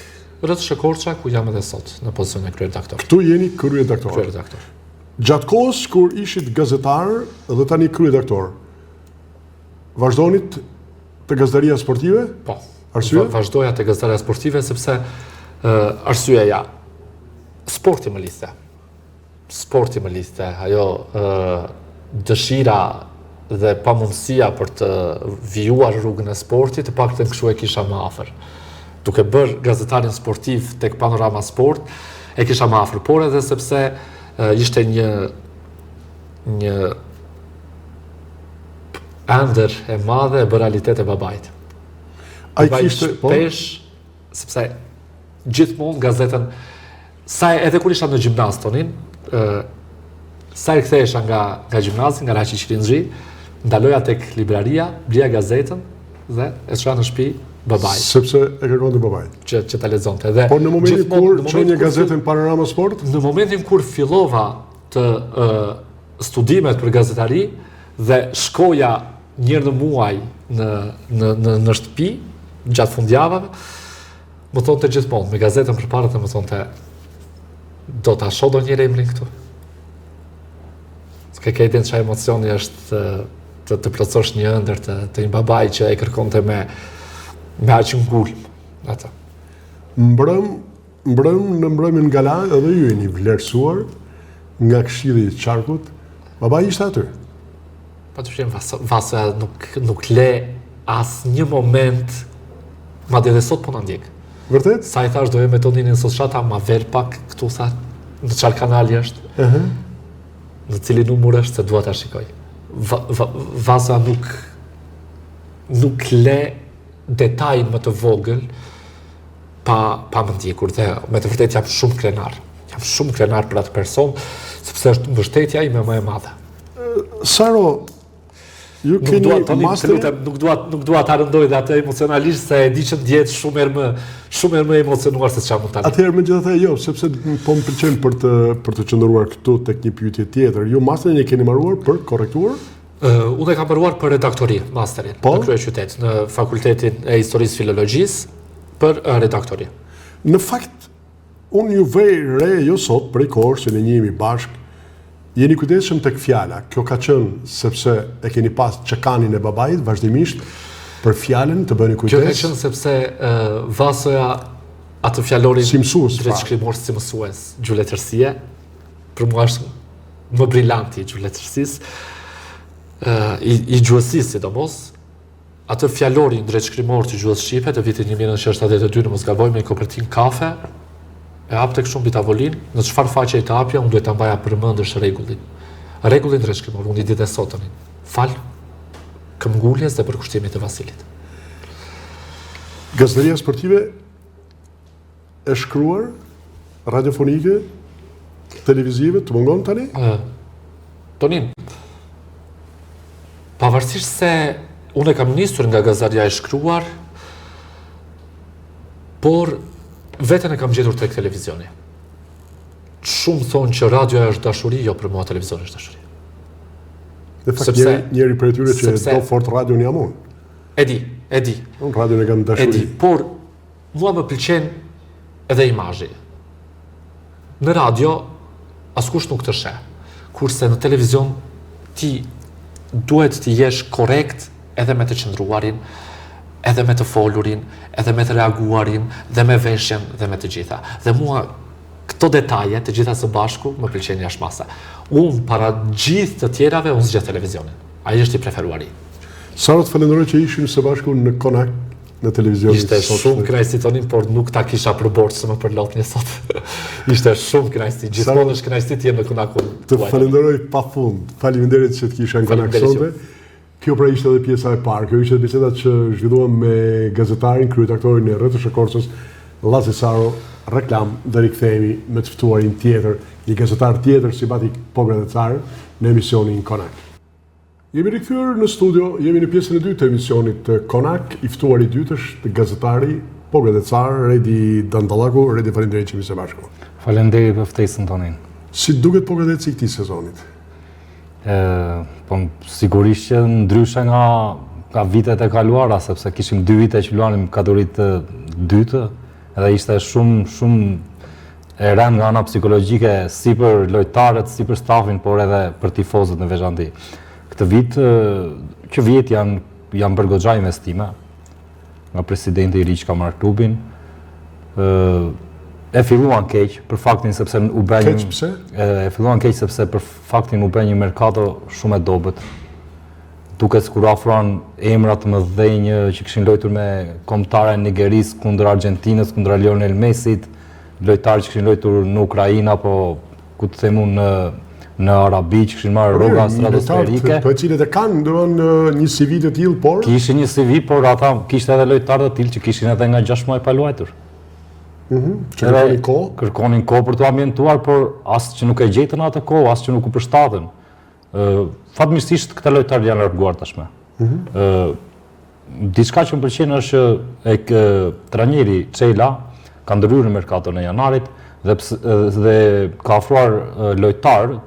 RTSH Korça, ku jam edhe sot, në pozicionin e kryeredaktor. Këtu jeni kryeredaktor. Kryeredaktor. Gjatë kohës kur ishit gazetar dhe tani kryeredaktor, vazhdonit të gazetaria sportive? Po. Arsye? Vazhdoja të gazetaria sportive sepse arsyeja sporti më lidhte. Sporti më lidhte, ajo dëshira dhe pamundësia për të vijuar rrugën e sportit, të paktën kështu e kisha më afër. Duke bërë gazetarin sportiv tek Panorama Sport, e kisha më afër, por edhe sepse ishte një ëndër e madhe e realitet e babait. Babait shpesh, sepse gjithmonë gazetën, edhe kur isha në gjimnaz tonin, sa e kthehesha nga gjimnazi, nga Raçi Qirinxhi, ndaloja tek libraria, blija gazetën dhe e çoja në shtëpi babait. Sepse e kërkonte babait. Që ta lexonte. Por në momentin kur çoi një gazetën Panorama Sport? Në momentin kur fillova të studimet për gazetari dhe shkoja njërë në muaj në shtëpi, gjatë fundjavave, më thonë të gjithmonë, me gazetën përpara të më thonë të do të asho do njëre emrin këtu. S'ke kejtin që emocioni është të plotësosh një ëndër të një babaj që e kërkonte me aqë ngulm. Mbrëm në mbrëmin Gala edhe ju jeni vlerësuar nga Këshilli i Qarkut. Babai ishte aty? Patyshim, Vasoja nuk le as një moment, madje edhe sot po na ndjek. Vërtet? Sa i thash do e me tonin në soshata, ma ver pak këtu sa në çfarë kanali është, në cili numër është, se dua ta shikoj. Vasoja nuk le detajin më të vogël pa më ndjekur, dhe me të vërtet jam shumë krenar. Jam shumë krenar për atë person, sepse është mbështetja ime më e madhe. Saro, ju keni master... Nuk dua ta rëndoj dhe atë emocionalisht, se e di që ndjet shumë herë më emocionuar se çfarë mund tani. Atëherë megjithatë jo, sepse po më pëlqen për të qëndruar këtu tek një pyetje tjetër. Ju masterin e keni mbaruar për korrektur? Unë e kam mbaruar për redaktori, masterin, në kryeqytet, në Fakultetin e Historisë Filologjisë, për redaktori. Në fakt, unë ju vej re jo sot, prej kohës që ne njihemi bashkë, jeni kujdesshëm tek fjala. Kjo ka qenë sepse e keni pas çekanin e babait vazhdimisht për fjalën të bëni kujdes. Kjo ka qenë sepse Vasoja atë fjalorin si mësues, drejtshkrimor si mësues gjuhëletërsie, për mua është më brillanti i gjuhëletërsisë, i gjuhësisë sidomos. Atë fjalorin drejtshkrimor të gjuhës shqipe të vitit 1972, në mos gaboj, me kopertinë kafe, e hap tek shumë mbi tavolinë, në çfarë faqe i të hapja, unë duhet ta mbaja përmendësh rregullin. Rregullin rreshkimor, unë i ditë sot tani. Fal këmbguljes dhe përkushtimit të Vasilit. Gazeteria sportive e shkruar, radiofonike, televizive, të mungon tani? Tonin, pavarësisht se unë kam nisur nga gazeteria e shkruar, por veten e kam gjetur tek televizioni. Shumë thonë që radioja është dashuri, jo për mua televizioni është dashuri. Në fakt njëri për tyre që do fort radion jam unë. E di. Unë radion e kam dashuri. E di, por mua më pëlqen edhe imazhi. Në radio askush nuk të sheh. Kurse në televizion ti duhet të jesh korrekt edhe me të qëndruarin, edhe me të folurin, edhe me të reaguarin, dhe me veshjen, dhe me të gjitha. Dhe mua këto detaje, të gjitha së bashku, më pëlqen jashtëmasa. Unë para gjithë të tjerave, unë zgjedh televizionin. Ai është i preferuari. Sara, të falenderoj që ishim së bashku në Konak, në televizionin. Ishte shumë kënaqësi Tonin, por nuk ta kisha për borxh se më përlot një sot. Ishte shumë kënaqësi. Gjithmonë është kënaqësi të jem në Konakun. Të falenderoj pafund. Faleminderit që të kisha në Konak sonte. Kjo pra ishte edhe pjesa e parë. Kjo ishte biseda që zhvilluam me gazetarin, kryetaktorin e RTV Korsës, Llazi Saro, reklam dhe rikthehemi me të ftuarin tjetër, një gazetar tjetër si Bati Pogra dhe Carë në emisionin Konak. Jemi rikthyer në studio, jemi në pjesën e dytë të emisionit Konak, i ftuari i dytë është gazetari Pogra dhe Carë, Redi Dandallaku. Redi, faleminderit që jemi së bashku. Faleminderit për ftesën tonin. Si duket Pogra dhe Carë këtij sezonit? Po sigurisht që ndryshe nga vitet e kaluara, sepse kishim 2 vite që luanim kategoritë dytë, edhe ishte shumë e rëndë nga ana psikologjike si për lojtarët, si për stafin, por edhe për tifozët në veçantë. Këtë vit, që vjet janë bërë goxha investime, nga presidenti i ri që ka marrë klubin. E filluan keq për faktin sepse u bë një Keq pse? E filluan keq sepse për faktin u bë një merkato shumë e dobët. Duket sikur afruan emra të mëdhenj që kishin luajtur me kombëtarë e Nigerisë kundër Argjentinës, kundër Lionel Messit, lojtarë që kishin luajtur në Ukrainë apo ku të them unë në Arabi që kishin marrë rroga stratosferike. Po cilët e kanë domthonë një CV të tillë, por kishin një CV, por ata kishte edhe lojtarë të tillë që kishin edhe nga 6 muaj pa luajtur. Që kërkonin kohë për të ambientuar, por as që nuk e gjetën atë kohë, as që nuk u përshtaten. Fatmirësisht këta lojtarë janë larguar tashme. Diçka që më pëlqen është që trajneri Çela ka ndryrë në merkaton e janarit dhe ka ofruar lojtar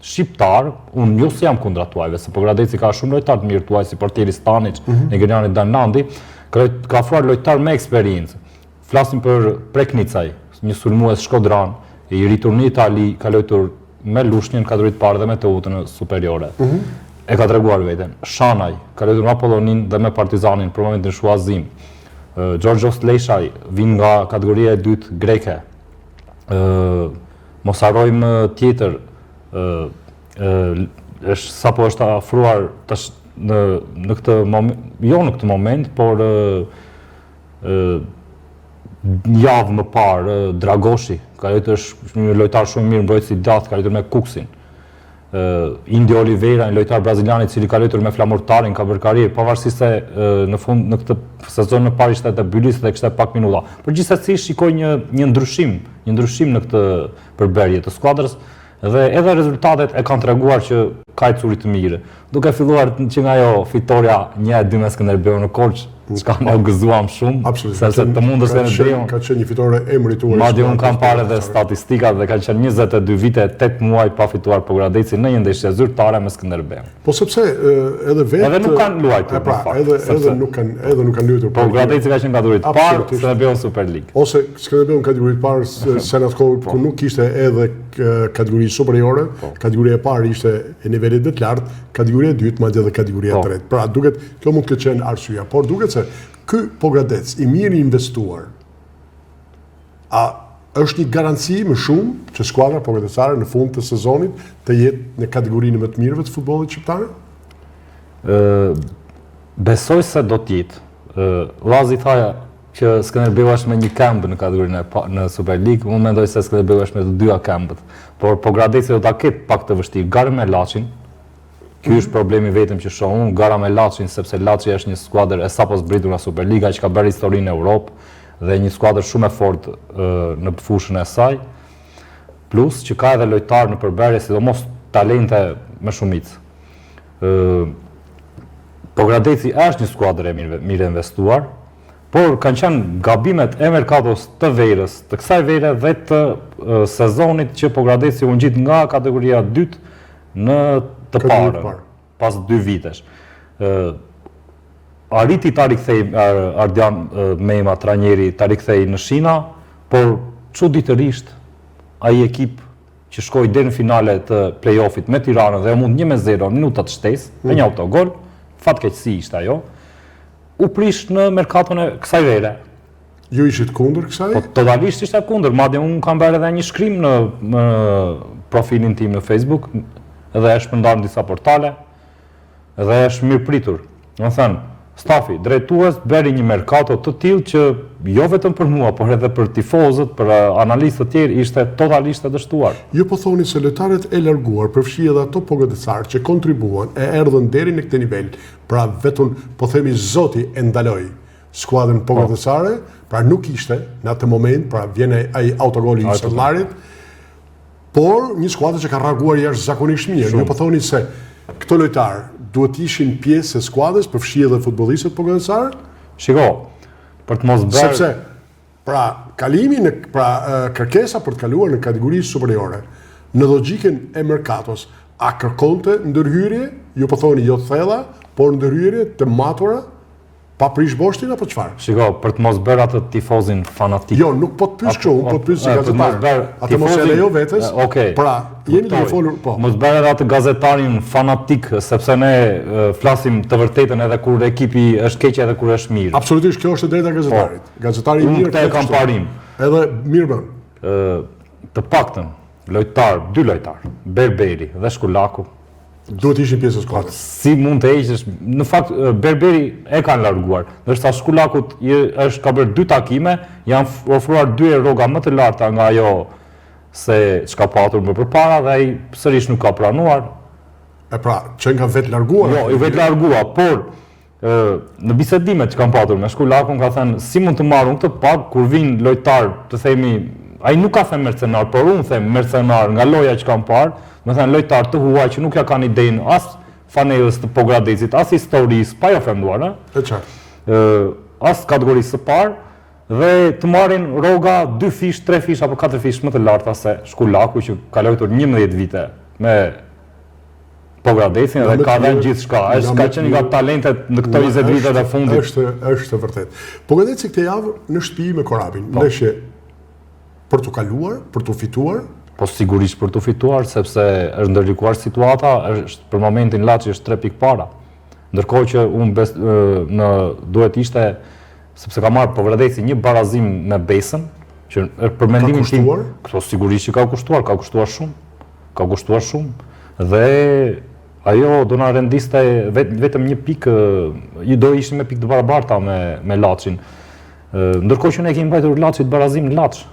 shqiptar, unë jo se jam kundra tuajve, se Pogradeci ka shumë lojtar të mirë tuaj si portieri Stanic, nigeriani Danlandi, ka ofruar lojtar me eksperiencë. Flasim për Preknicaj, një sulmues shkodran, i rritur në Itali, ka luajtur me Lushnjën, ka kategorisë parë dhe me Teutën superiore. E ka treguar veten. Shanaj, ka luajtur me Apollonin dhe me Partizanin për momentin në shuazim. Georgios Leshaj vin nga kategoria e dytë greke. Mos harrojmë tjetër, sapo është afruar tash në këtë moment, jo në këtë moment, por një javë më parë, Dragoshi, ka luajtur një lojtar shumë mirë mbrojtës i datë, ka luajtur me Kuksin. Indi Oliveira, një lojtar brazilian i cili ka luajtur me Flamurtarin, ka bërë karrierë, pavarësisht se në fund në këtë sezon më parë ishte te Bylis dhe kishte pak minuta. Por gjithsesi shikoj një ndryshim në këtë përbërje të skuadrës dhe edhe rezultatet e kanë treguar që ka ecuri të mirë. Duke filluar që nga ajo fitoria 1-2 me Skënderbeu në Korçë, çka më gëzuam shumë, sepse të mundës e në Dreun. Ka qenë një fitore e merituar. Madje unë kam parë edhe statistikat dhe kanë qenë 22 vite, 8 muaj pa fituar Pogradeci në një ndeshje zyrtare me Skënderbeu. Po sepse edhe vetë edhe nuk kanë luajtur. Pra, edhe nuk kanë luajtur. Pogradeci ka qenë kategori të parë, Skënderbeu Super League. Ose Skënderbeu në kategori të parë, se në atë kohë ku nuk kishte edhe kategori superiore, kategoria e parë ishte e nivelit më të lartë, kategoria e dytë madje edhe kategoria e tretë. Pra duket kjo mund të qenë arsyeja, por duket se ky Pogradec i mirë investuar. A është një garanci më shumë që skuadra pogradecare në fund të sezonit të jetë në kategorinë më të mirëve të futbollit shqiptar? Besoj se do të jetë. Llazi tha që Skënderbeu është me një këmbë në kategorinë në Super League, unë mendoj se Skënderbeu është me të dyja këmbët. Por Pogradeci do ta ketë pak të vështirë. Gara me Laçin. Ky është problemi vetëm që shoh unë, gara me Laçin, sepse Laçi është një skuadër e sapo zbritur nga Superliga, që ka bërë historinë në Europë dhe një skuadër shumë e fortë në fushën e saj. Plus që ka edhe lojtarë në përbërje, sidomos talente me shumicë. Pogradeci është një skuadër e mirë investuar, por kanë qenë gabimet e merkatos të verës, të kësaj vere dhe të sezonit që Pogradeci u ngjit nga kategoria 2 në të parë, pas 2 vitesh. Arriti ta rikthej Ardian Mejma, trajneri, ta rikthej në shina, por çuditërisht ai ekip që shkoi deri në finale të play-offit me Tiranën dhe mund 1-0 minutat shtesë, me një autogol, fatkeqësi ishte ajo. U prish në merkaton e kësaj vere. Ju ishit kundër kësaj? Po totalisht ishte kundër, madje unë kam bërë edhe një shkrim në profilin tim në Facebook, edhe është shpërndar në disa portale, edhe është mirë pritur. Do të thënë, stafi drejtues bëri një merkato të tillë që jo vetëm për mua, por edhe për tifozët, për analistët të tjerë ishte totalisht e dështuar. Ju po thoni se lojtarët e larguar, përfshi edhe ato pogradecare që kontribuan e erdhën deri në këtë nivel, pra vetëm po themi zoti e ndaloi skuadrën pogradecare, pra nuk ishte në atë moment, pra vjen ai autogoli i Sollarit, por një skuadër që ka reaguar jashtëzakonisht mirë. Ju po thoni se këto lojtarë duhet ishin pjesë e skuadrës, përfshi edhe futbollistët pogradecare? Shiko, për të mos bërë... Sepse, pra, kalimi kërkesa për të kaluar në kategori superiore, në logjikën e merkatos, a kërkonte ndërhyrje, ju po thoni jo thella, por ndërhyrje të matura, pa prish boshtin apo çfarë? Shiko, për të mos bërë atë tifozin fanatik. Jo, nuk po të pyes kështu, unë po të pyes si gazetar. Atë mos e lejo vetes. Pra, jeni duke folur, po. Mos bërë edhe atë gazetarin fanatik, sepse ne flasim të vërtetën edhe kur ekipi është keq edhe kur është mirë. Absolutisht, kjo është e drejta e gazetarit. Gazetari i mirë këtë kam parim. Edhe mirë bën. Të paktën lojtar, 2 lojtar, Berberi dhe Shkulaku, duhet ishin pjesë e skuadrës. Si mund të heqësh? Në fakt Berberi e kanë larguar, ndërsa Shkulakut ka bërë 2 takime, janë ofruar 2 rroga më të larta nga ajo se çka patur më përpara dhe ai sërish nuk ka pranuar. E pra, që nga vetë larguar? Jo, i vetë larguar, por në bisedimet që kanë patur me Shkulakun ka thënë si mund të marrun këtë pagë kur vin lojtar, të themi, ai nuk ka thënë mercenar, por unë them mercenar nga loja që kanë parë. Me thënë lojtar të huaj që nuk ja kanë idenë as fanelës të Pogradecit, as historisë, pa jo femduar, e qartë. As kategorisë së parë, dhe të marrin rroga 2 fish, 3 fish apo 4 fish më të larta se Shkulaku që ka luajtur 11 vite me Pogradecin dhe ka dhënë gjithçka. Ka qenë nga talentet në këto 20 vite të fundit. Është vërtet. Pogradeci këtë javë në shtëpi me Korabin, ndeshje për të kaluar, për të fituar. Po sigurisht për të fituar, sepse është ndërlikuar situata, është për momentin Laçi është 3 pikë para. Ndërkohë që unë duhet ishte, sepse ka marrë Pogradeci një barazim me Besën, që për mendimin tim, këto sigurisht që ka kushtuar shumë, dhe ajo do na rendiste vetëm një pikë, do ishte me pikë të barabarta me Laçin. Ndërkohë që ne kemi mbajtur Laçit barazim në Laç.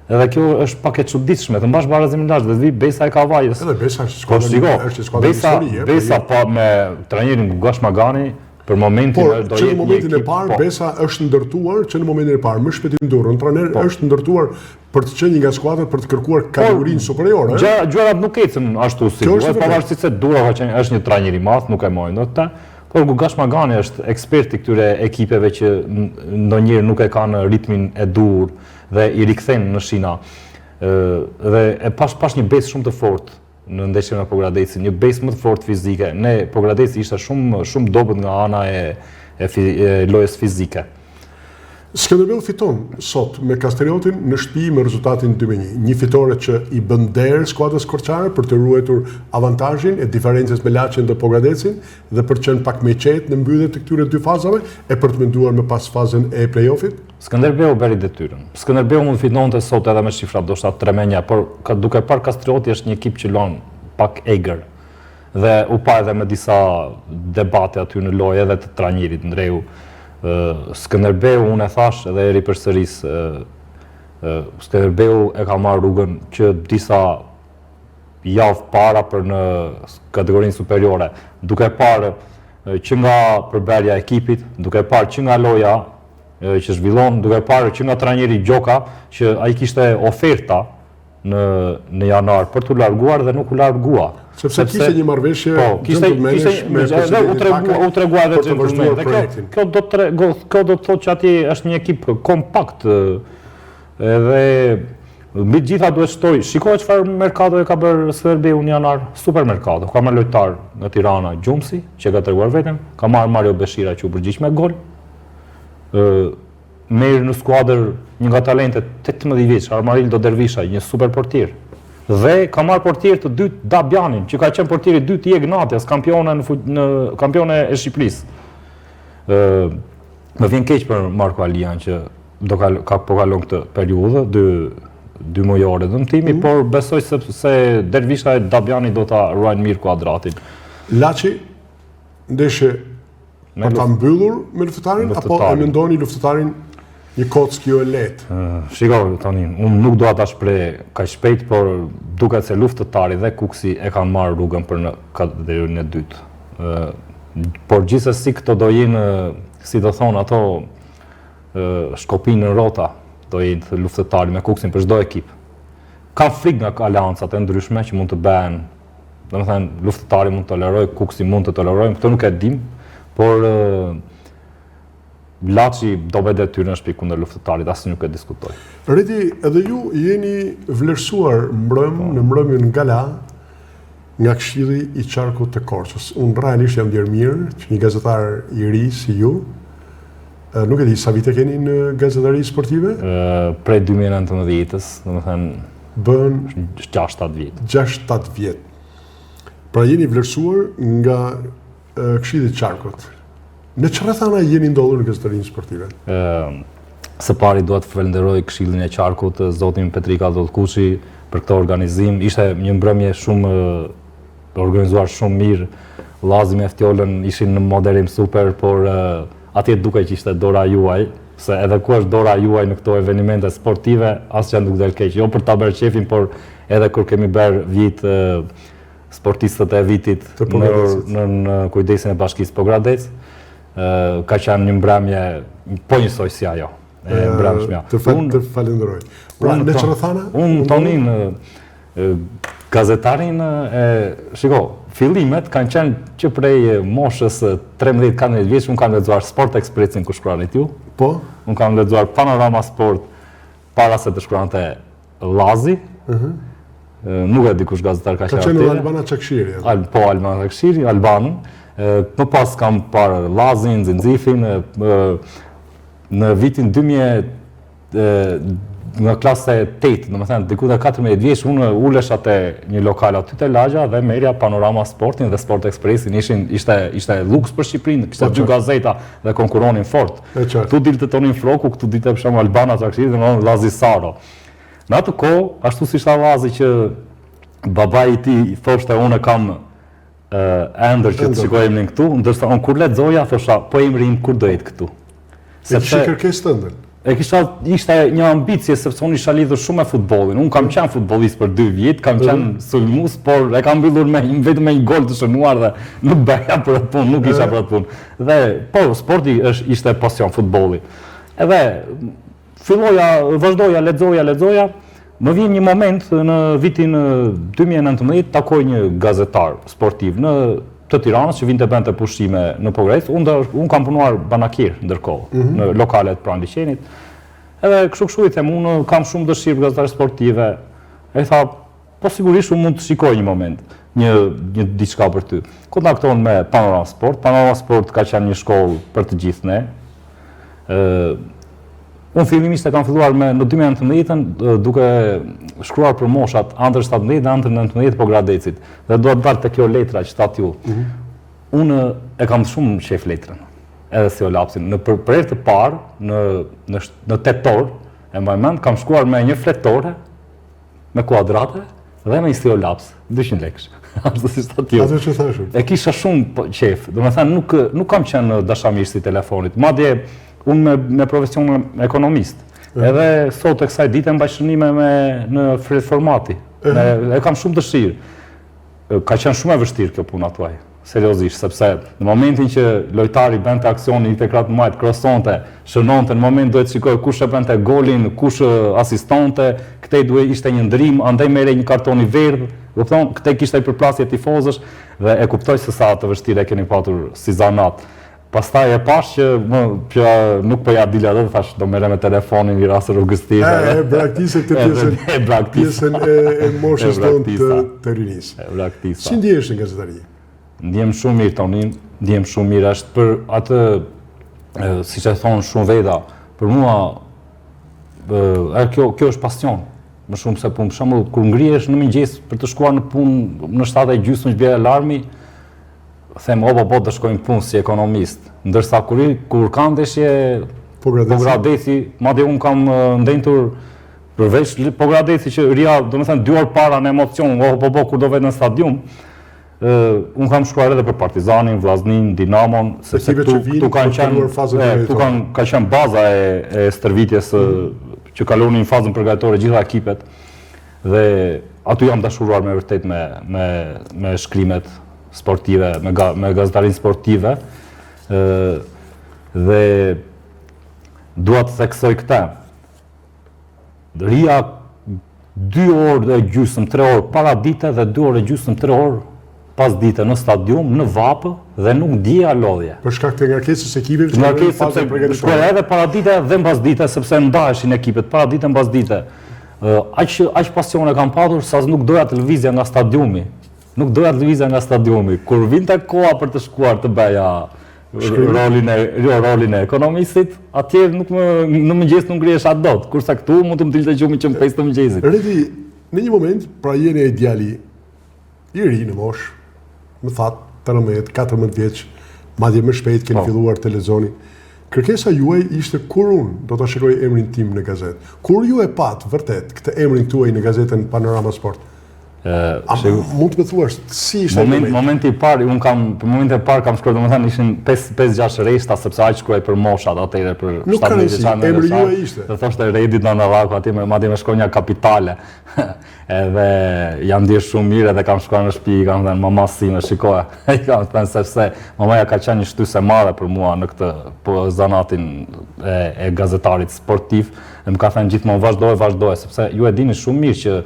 Edhe kjo është pak e çuditshme, të mbash barazim në Laç dhe të vi Besa e Kavajës. Edhe Besa është skuadra historie. Besa pa me trajnerin Gugash Magani, për momentin do jetë një ekip. Por që në momentin e parë Besa është ndërtuar, që në momentin e parë më Shpetim Durrën, trajner është ndërtuar për të qenë nga skuadrat për të kërkuar kategorinë superiore. Gjërat nuk ecën ashtu si duhet, pavarësisht se Durra është një trajner i madh, nuk e mojnë dot ta. Por Gugash Magani është ekspert i këtyre ekipeve që ndonjëherë nuk e kanë ritmin e dur dhe i rikthejnë në shina. Dhe pash një besë shumë të fortë në ndeshjen me Pogradecin, një besë më të fortë fizike. Pogradeci ishte shumë dobët nga ana e lojës fizike. Skënderbeu fiton sot me Kasteriotin në shtëpi me rezultatin 2-1. Një fitore që i bën derë skuadrës korçare për të ruajtur avantazhin e diferencës me Laçin dhe Pogradecin dhe për të qenë pak më i qetë në mbyllje të këtyre 2 fazave e për të menduar më pas fazën e play-offit. Skënderbeu bëri detyrën. Skënderbeu mund fitonte sot edhe me shifra ndoshta 3-1, por duke parë Kastrioti është një ekip që luan pak egër. Dhe u pa edhe me disa debate aty në lojë edhe të trajnerit Ndreu. Skënderbeu, unë e thash edhe eri përsëris, Skënderbeu e ka marrë rrugën që disa javë para për në kategorinë superiore, duke parë që nga përbërja e ekipit, duke parë që nga loja që zhvillon, duke parë që nga trajneri Gjoka, që ai kishte oferta në janar për t'u larguar dhe nuk u largua. Sepse kishte një marrëveshje gentlemanësh me presidentin u tregua edhe për të vazhduar projektin. Kjo do të thotë që atje është një ekip kompakt edhe mbi gjitha duhet shtoj. Shikoj çfarë merkato e ka bërë Skënderbeu në janar, super merkato. Ka marrë lojtar nga Tirana, Gjumsi, që ka treguar veten, ka marrë Mario Beshira që u përgjigj me gol. Merë në skuadër një nga talentet 18 vjeç, Armarildo Dervisha, një super portier. Dhe ka marrë portier të dytë Dabjanin, që ka qenë portieri i dytë i Ignatias, kampione e Shqipërisë. Më vjen keq për Marko Alian që po kalon këtë periudhë, dy mujore dëmtimi, por besoj se Dervisha e Dabjani do ta ruajnë mirë kuadratin. Laçi ndeshje për ta mbyllur me luftëtarin, apo e mendoni luftëtarin një kockë jo e lehtë? Shikoj tani, unë nuk dua ta shpreh kaq shpejt, por duket se luftëtari dhe Kuksi e kanë marrë rrugën për në kategorinë e dytë. Por gjithsesi këto do jenë, si do thonë ato, shkopinë në rrota, do jenë luftëtari me Kuksin për çdo ekip. Ka frikë nga aleancat e ndryshme që mund të bëhen. Domethënë luftëtari mund të toleroj, Kuksi mund të tolerojmë, këtë nuk e dim, por Laçi do bëj detyrën në shtëpi kundër luftëtarit, asnjë nuk e diskutoj. Redi, edhe ju jeni vlerësuar në mbrëmjen gala nga Këshilli i Qarkut të Korçës. Unë realisht jam ndjermirë që një gazetar i ri si ju, nuk e di sa vite keni në gazetari sportive? Prej 2019-s, domethënë bën 6-7 vjet. 6-7 vjet. Pra jeni vlerësuar nga Këshilli i Qarkut. Në çfarë rrethana jeni ndodhur në gazetarinë sportive? Së pari dua të falenderoj Këshillin e Qarkut, zotin Petrika Dollkuçi për këtë organizim. Ishte një mbrëmje shumë organizuar shumë mirë. Llazi me Ftiolën ishin në moderim super, por atje duket që ishte dora juaj, se edhe ku është dora juaj në këto evenimente sportive, asgjë nuk del keq. Jo për ta bërë qefin, por edhe kur kemi bërë vit sportistët e vitit në kujdesin e Bashkisë Pogradec, ka qenë një mbrëmje po njësoj si ajo. Të falenderoj. Pra, në çfarë rrethana? Unë tonin gazetarin shiko, fillimet kanë qenë që prej moshës 13-14 vjeç, unë kam lexuar Sport Expressin ku shkruanit ju. Po. Unë kam lexuar Panorama Sport para se të shkruante Llazi. Nuk e di kush gazetar ka qenë. Ka qenë Albana Çakshiri. Po, Albana Çakshiri, Albanën. Më pas kam parë Llazin, Zinxifin, në vitin 2000 nga klasa e 8, domethënë diku te 14 vjeç, unë ulesh atë një lokal aty te Lagja dhe merja Panorama Sportin dhe Sport Expressin, ishte luks për Shqipërinë, kishte dy gazeta dhe konkuronin fort. Këtu dilte Tonin Froku, këtu dilte për shembull Albana Çakshiri dhe Llazi Saro. Në atë kohë, ashtu si ishte Llazi që babai i tij thoshte unë kam ëndër që të shikojmë këtu, ndërsa unë kur lexoja thosha po emri im kur do jetë këtu. Sepse kërkesë të ëndër. Ishte një ambicje sepse unë isha lidhur shumë me futbollin. Unë kam qenë futbollist për 2 vjet, kam qenë sulmues, por e kam mbyllur vetëm me një gol të shënuar dhe nuk bëja për atë punë, nuk isha për atë punë. Dhe po sporti ishte pasion futbolli. Edhe vazhdoja, lexoja. Më vjen një moment në vitin 2019 takoj një gazetar sportiv të Tiranës që vinte bënte pushime në Pogradec. Unë kam punuar banakir ndërkohë në lokalet pranë liçenit. Edhe kështu i them, unë kam shumë dëshirë për gazetare sportive. E tha, po sigurisht unë mund të shikoj një moment, një diçka për ty. Kontaktohen me Panorama Sport. Panorama Sport ka qenë një shkollë për të gjithë ne. Unë fillimisht e kam filluar në 2019 duke shkruar për moshat under 17 dhe under 19 Pogradecit. Dhe do të dalë te kjo letra që thatë ju. Unë e kam shumë qef letrën, edhe Stiolapsin. Për herë të parë në tetor, e mbaj mend, kam shkruar me një fletore, me kuadrate dhe me Stiolaps. 200 lekësh. Ashtu si stati. Atë që thashë. E kisha shumë qef. Domethënë nuk kam qenë dashamirës i telefonit. Madje unë me profesion ekonomist. Edhe sot e kësaj dite mbaj shënime në fret formati. E kam shumë dëshirë. Ka qenë shumë e vështirë kjo puna tuaj. Seriozisht, sepse në momentin që lojtari bënte aksionin, i kratë majt, krosonte, shënonte, në moment duhet shikoj kush e bënte golin, kush asistonte, këtej duhet ishte një ndrim, andaj mere një kartoni verdh, kupton, këtej kishte përplasje tifozësh dhe e kuptoj se sa të vështirë e keni patur si zanat. Pastaj e pash që nuk po ja dila dhe thash do merrem me telefonin i rastë rrugës tjetër. E braktise këtë pjesën e moshës tonë të rinisë. E braktisa. Si ndjehesh në gazetari? Ndjem shumë mirë tonin, ndjem shumë mirë, është për atë, si që thonë shumë veda, për mua, kjo është pasion, më shumë se punë. Për shembull, kur ngrihesh në mëngjes për të shkuar në punë në 7:30 që bie alarmi, them po të shkojmë punë si ekonomist. Ndërsa kur ka ndeshje Pogradeci, madje unë kam ndentur përveç Pogradeci që ria, domethënë 2 orë para në emocion, kur do vetë në stadium. Unë kam shkruar edhe për Partizanin, Vllaznin, Dinamon, sepse këtu ka qenë baza e stërvitjes që kalonin në fazën përgatitore gjitha ekipet dhe aty jam dashuruar me vërtet me shkrimet sportive, me gazetarinë sportive dhe dua të theksoj këtë. Ria 2 orë dhe gjysmë, 3 orë para dite dhe 2 orë dhe gjysmë, 3 orë pas dite në stadium, në vapë dhe nuk dija lodhje. Për shkak të ngarkesës së ekipit, shkoj edhe para dite dhe mbas dite sepse ndaheshin ekipet para dite mbas dite. Aq pasion e kam patur sa nuk doja televizja nga stadiumi. Nuk doja televizja nga stadiumi. Kur vinte koha për të shkuar të bëja rolin e ekonomistit, atje në mëngjes nuk ngrihesh dot. Kurse këtu mund të më dilte gjumi që në 5 të mëngjesit. Redi, në një moment, pra jeni e djali i ri në mosh, më thatë, 13, 14 vjeç, madje më shpejt keni filluar televizionin. Kërkesa juaj ishte kur unë do të shikoj emrin tim në gazetë. Kur ju e patë vërtet këtë emrin tuaj në gazetën Panorama Sport? Mund të më thuash si ishte momenti i parë, unë për momentin e parë kam shkruar, domethënë ishin 5-6 rreshta sepse aq shkruaj për moshat atëherë për 17 vjeçanë. Emri juaj ishte. Do thoshte Redi Danaraku aty madje me shkronja Kapitale. Edhe jam ndier shumë mirë edhe kam shkuar në shtëpi, kam thënë mama sime, shikoja. Ai kam thënë sepse mamaja ka qenë një shtysë e madhe për mua në këtë zanatin e gazetarit sportiv. Dhe më ka thënë gjithmonë vazhdoj, sepse ju e dini shumë mirë që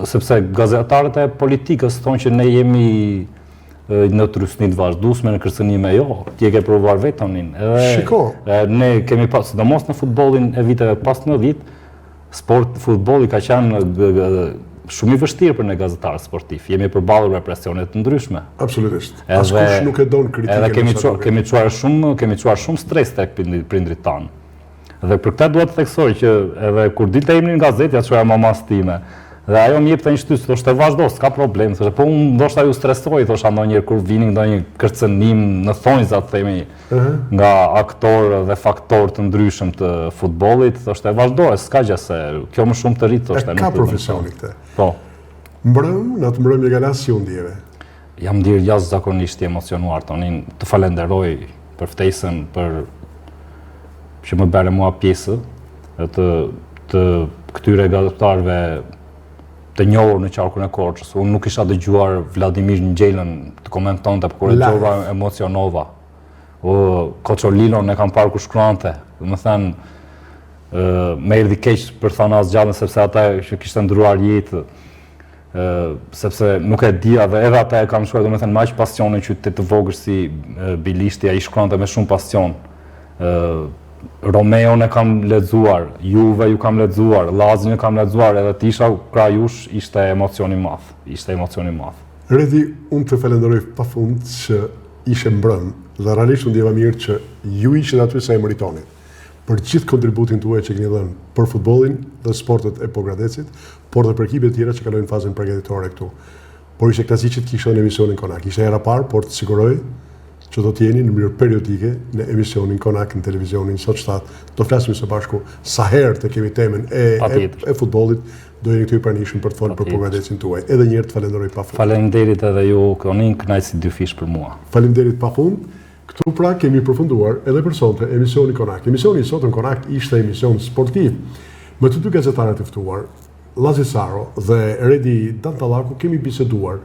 sepse gazetarët e politikës thonë që ne jemi në trysni të vazhdueshme në kërcënime, jo, ti e ke provuar vetonin. Shiko. Ne kemi pas, sidomos në futbollin e viteve pas 90, futbolli ka qenë shumë i vështirë për ne gazetarët sportiv. Jemi përballur me presione të ndryshme. Absolutisht. Askush nuk e don kritikën. Edhe kemi çuar shumë stres tek prindrit tanë. Dhe për këtë duhet të theksoj që edhe kur dilte emrin në gazetë, ja çoja mamas time. Dhe ajo më jepte një shtysë, thoshte vazhdo, s'ka problem, thoshte, po unë ndoshta ju stresoj, thosha ndonjëherë kur vinin ndonjë kërcënim në thonjza themi nga aktor dhe faktor të ndryshëm të futbollit, thoshte vazhdo, s'ka gjë se kjo më shumë të rrit, thoshte. Ka profesioni këtë. Po. Në atë mbrëmje galas si u ndjeve? Jam ndier jashtëzakonisht i emocionuar tonin, të falenderoj për ftesën, për që më bere mua pjesë të këtyre gazetarëve të njohur në qarkun e Korçës. Unë nuk isha dëgjuar Vladimir Ngjelën të komentonte, por kur e dëgjova emocionova. Koçolilon e kam parë kur shkruante. Domethënë më erdhi keq për thënë asgjë sepse ata që kishte ndruar jetë, sepse nuk e dia dhe edhe ata e kam shkruar domethënë me aq pasion në qytet të vogël si Bilishti, ai shkruante me shumë pasion. Romeon e kam lexuar, Juve ju kam lexuar, Lazin e kam lexuar, edhe ti isha krah jush, ishte emocion i madh. Redi, unë të falenderoj pafund që ishe mbrëm dhe realisht unë ndjeva mirë që ju ishit aty sa e meritonit për gjithë kontributin tuaj që keni dhënë për futbollin dhe sportet e Pogradecit, por dhe për ekipet e tjera që kalojnë fazën përgatitore këtu. Por ishte klasike që kishte në emisionin Konak. Ishte hera parë, por të siguroj që do t'jeni në mënyrë periodike në emisionin Konak në televizionin Sot 7. Do flasim së bashku sa herë të kemi temën e futbollit, do jeni këtu i pranishëm për të folur për përgatitjen tuaj. Edhe një herë të falenderoj pafund. Faleminderit edhe ju, Konin, kënaq si dy fish për mua. Faleminderit pafund. Këtu pra kemi përfunduar edhe për sonte emisioni Konak. Emisioni i sotëm Konak ishte emision sportiv. Me të dy gazetarët e ftuar, Lazi Saro dhe Redi Dantallaku, kemi biseduar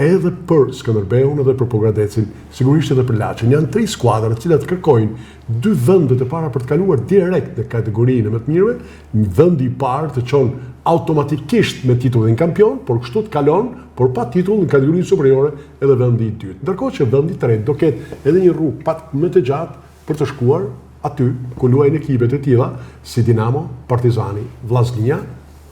edhe për Skënderbeun edhe për Pogradecin, sigurisht edhe për Laçin. Janë 3 skuadra të cilat kërkojnë 2 vende të para për të kaluar direkt në kategorinë më të mirëve. Një vend i parë të çon automatikisht me titullin kampion, por kështu të kalon, por pa titull në kategorinë superiore edhe vendi i dytë. Ndërkohë që vendi i tretë do ketë edhe një rrugë pak më të gjatë për të shkuar aty ku luajnë ekipet e tilla si Dinamo, Partizani, Vllaznia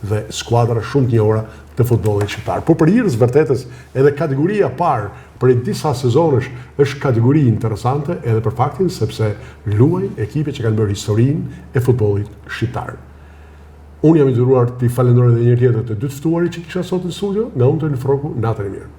dhe skuadra shumë të njohura të futbollit shqiptar. Por për hir të vërtetës, edhe kategoria e parë për disa sezonesh është kategori interesante edhe për faktin sepse luajnë ekipe që kanë bërë historinë e futbollit shqiptar. Unë jam i dhuruar të i falenderoj edhe një tjetër të dy të ftuarit që kisha sot në studio, nga unë të në Froku, natën e mirë.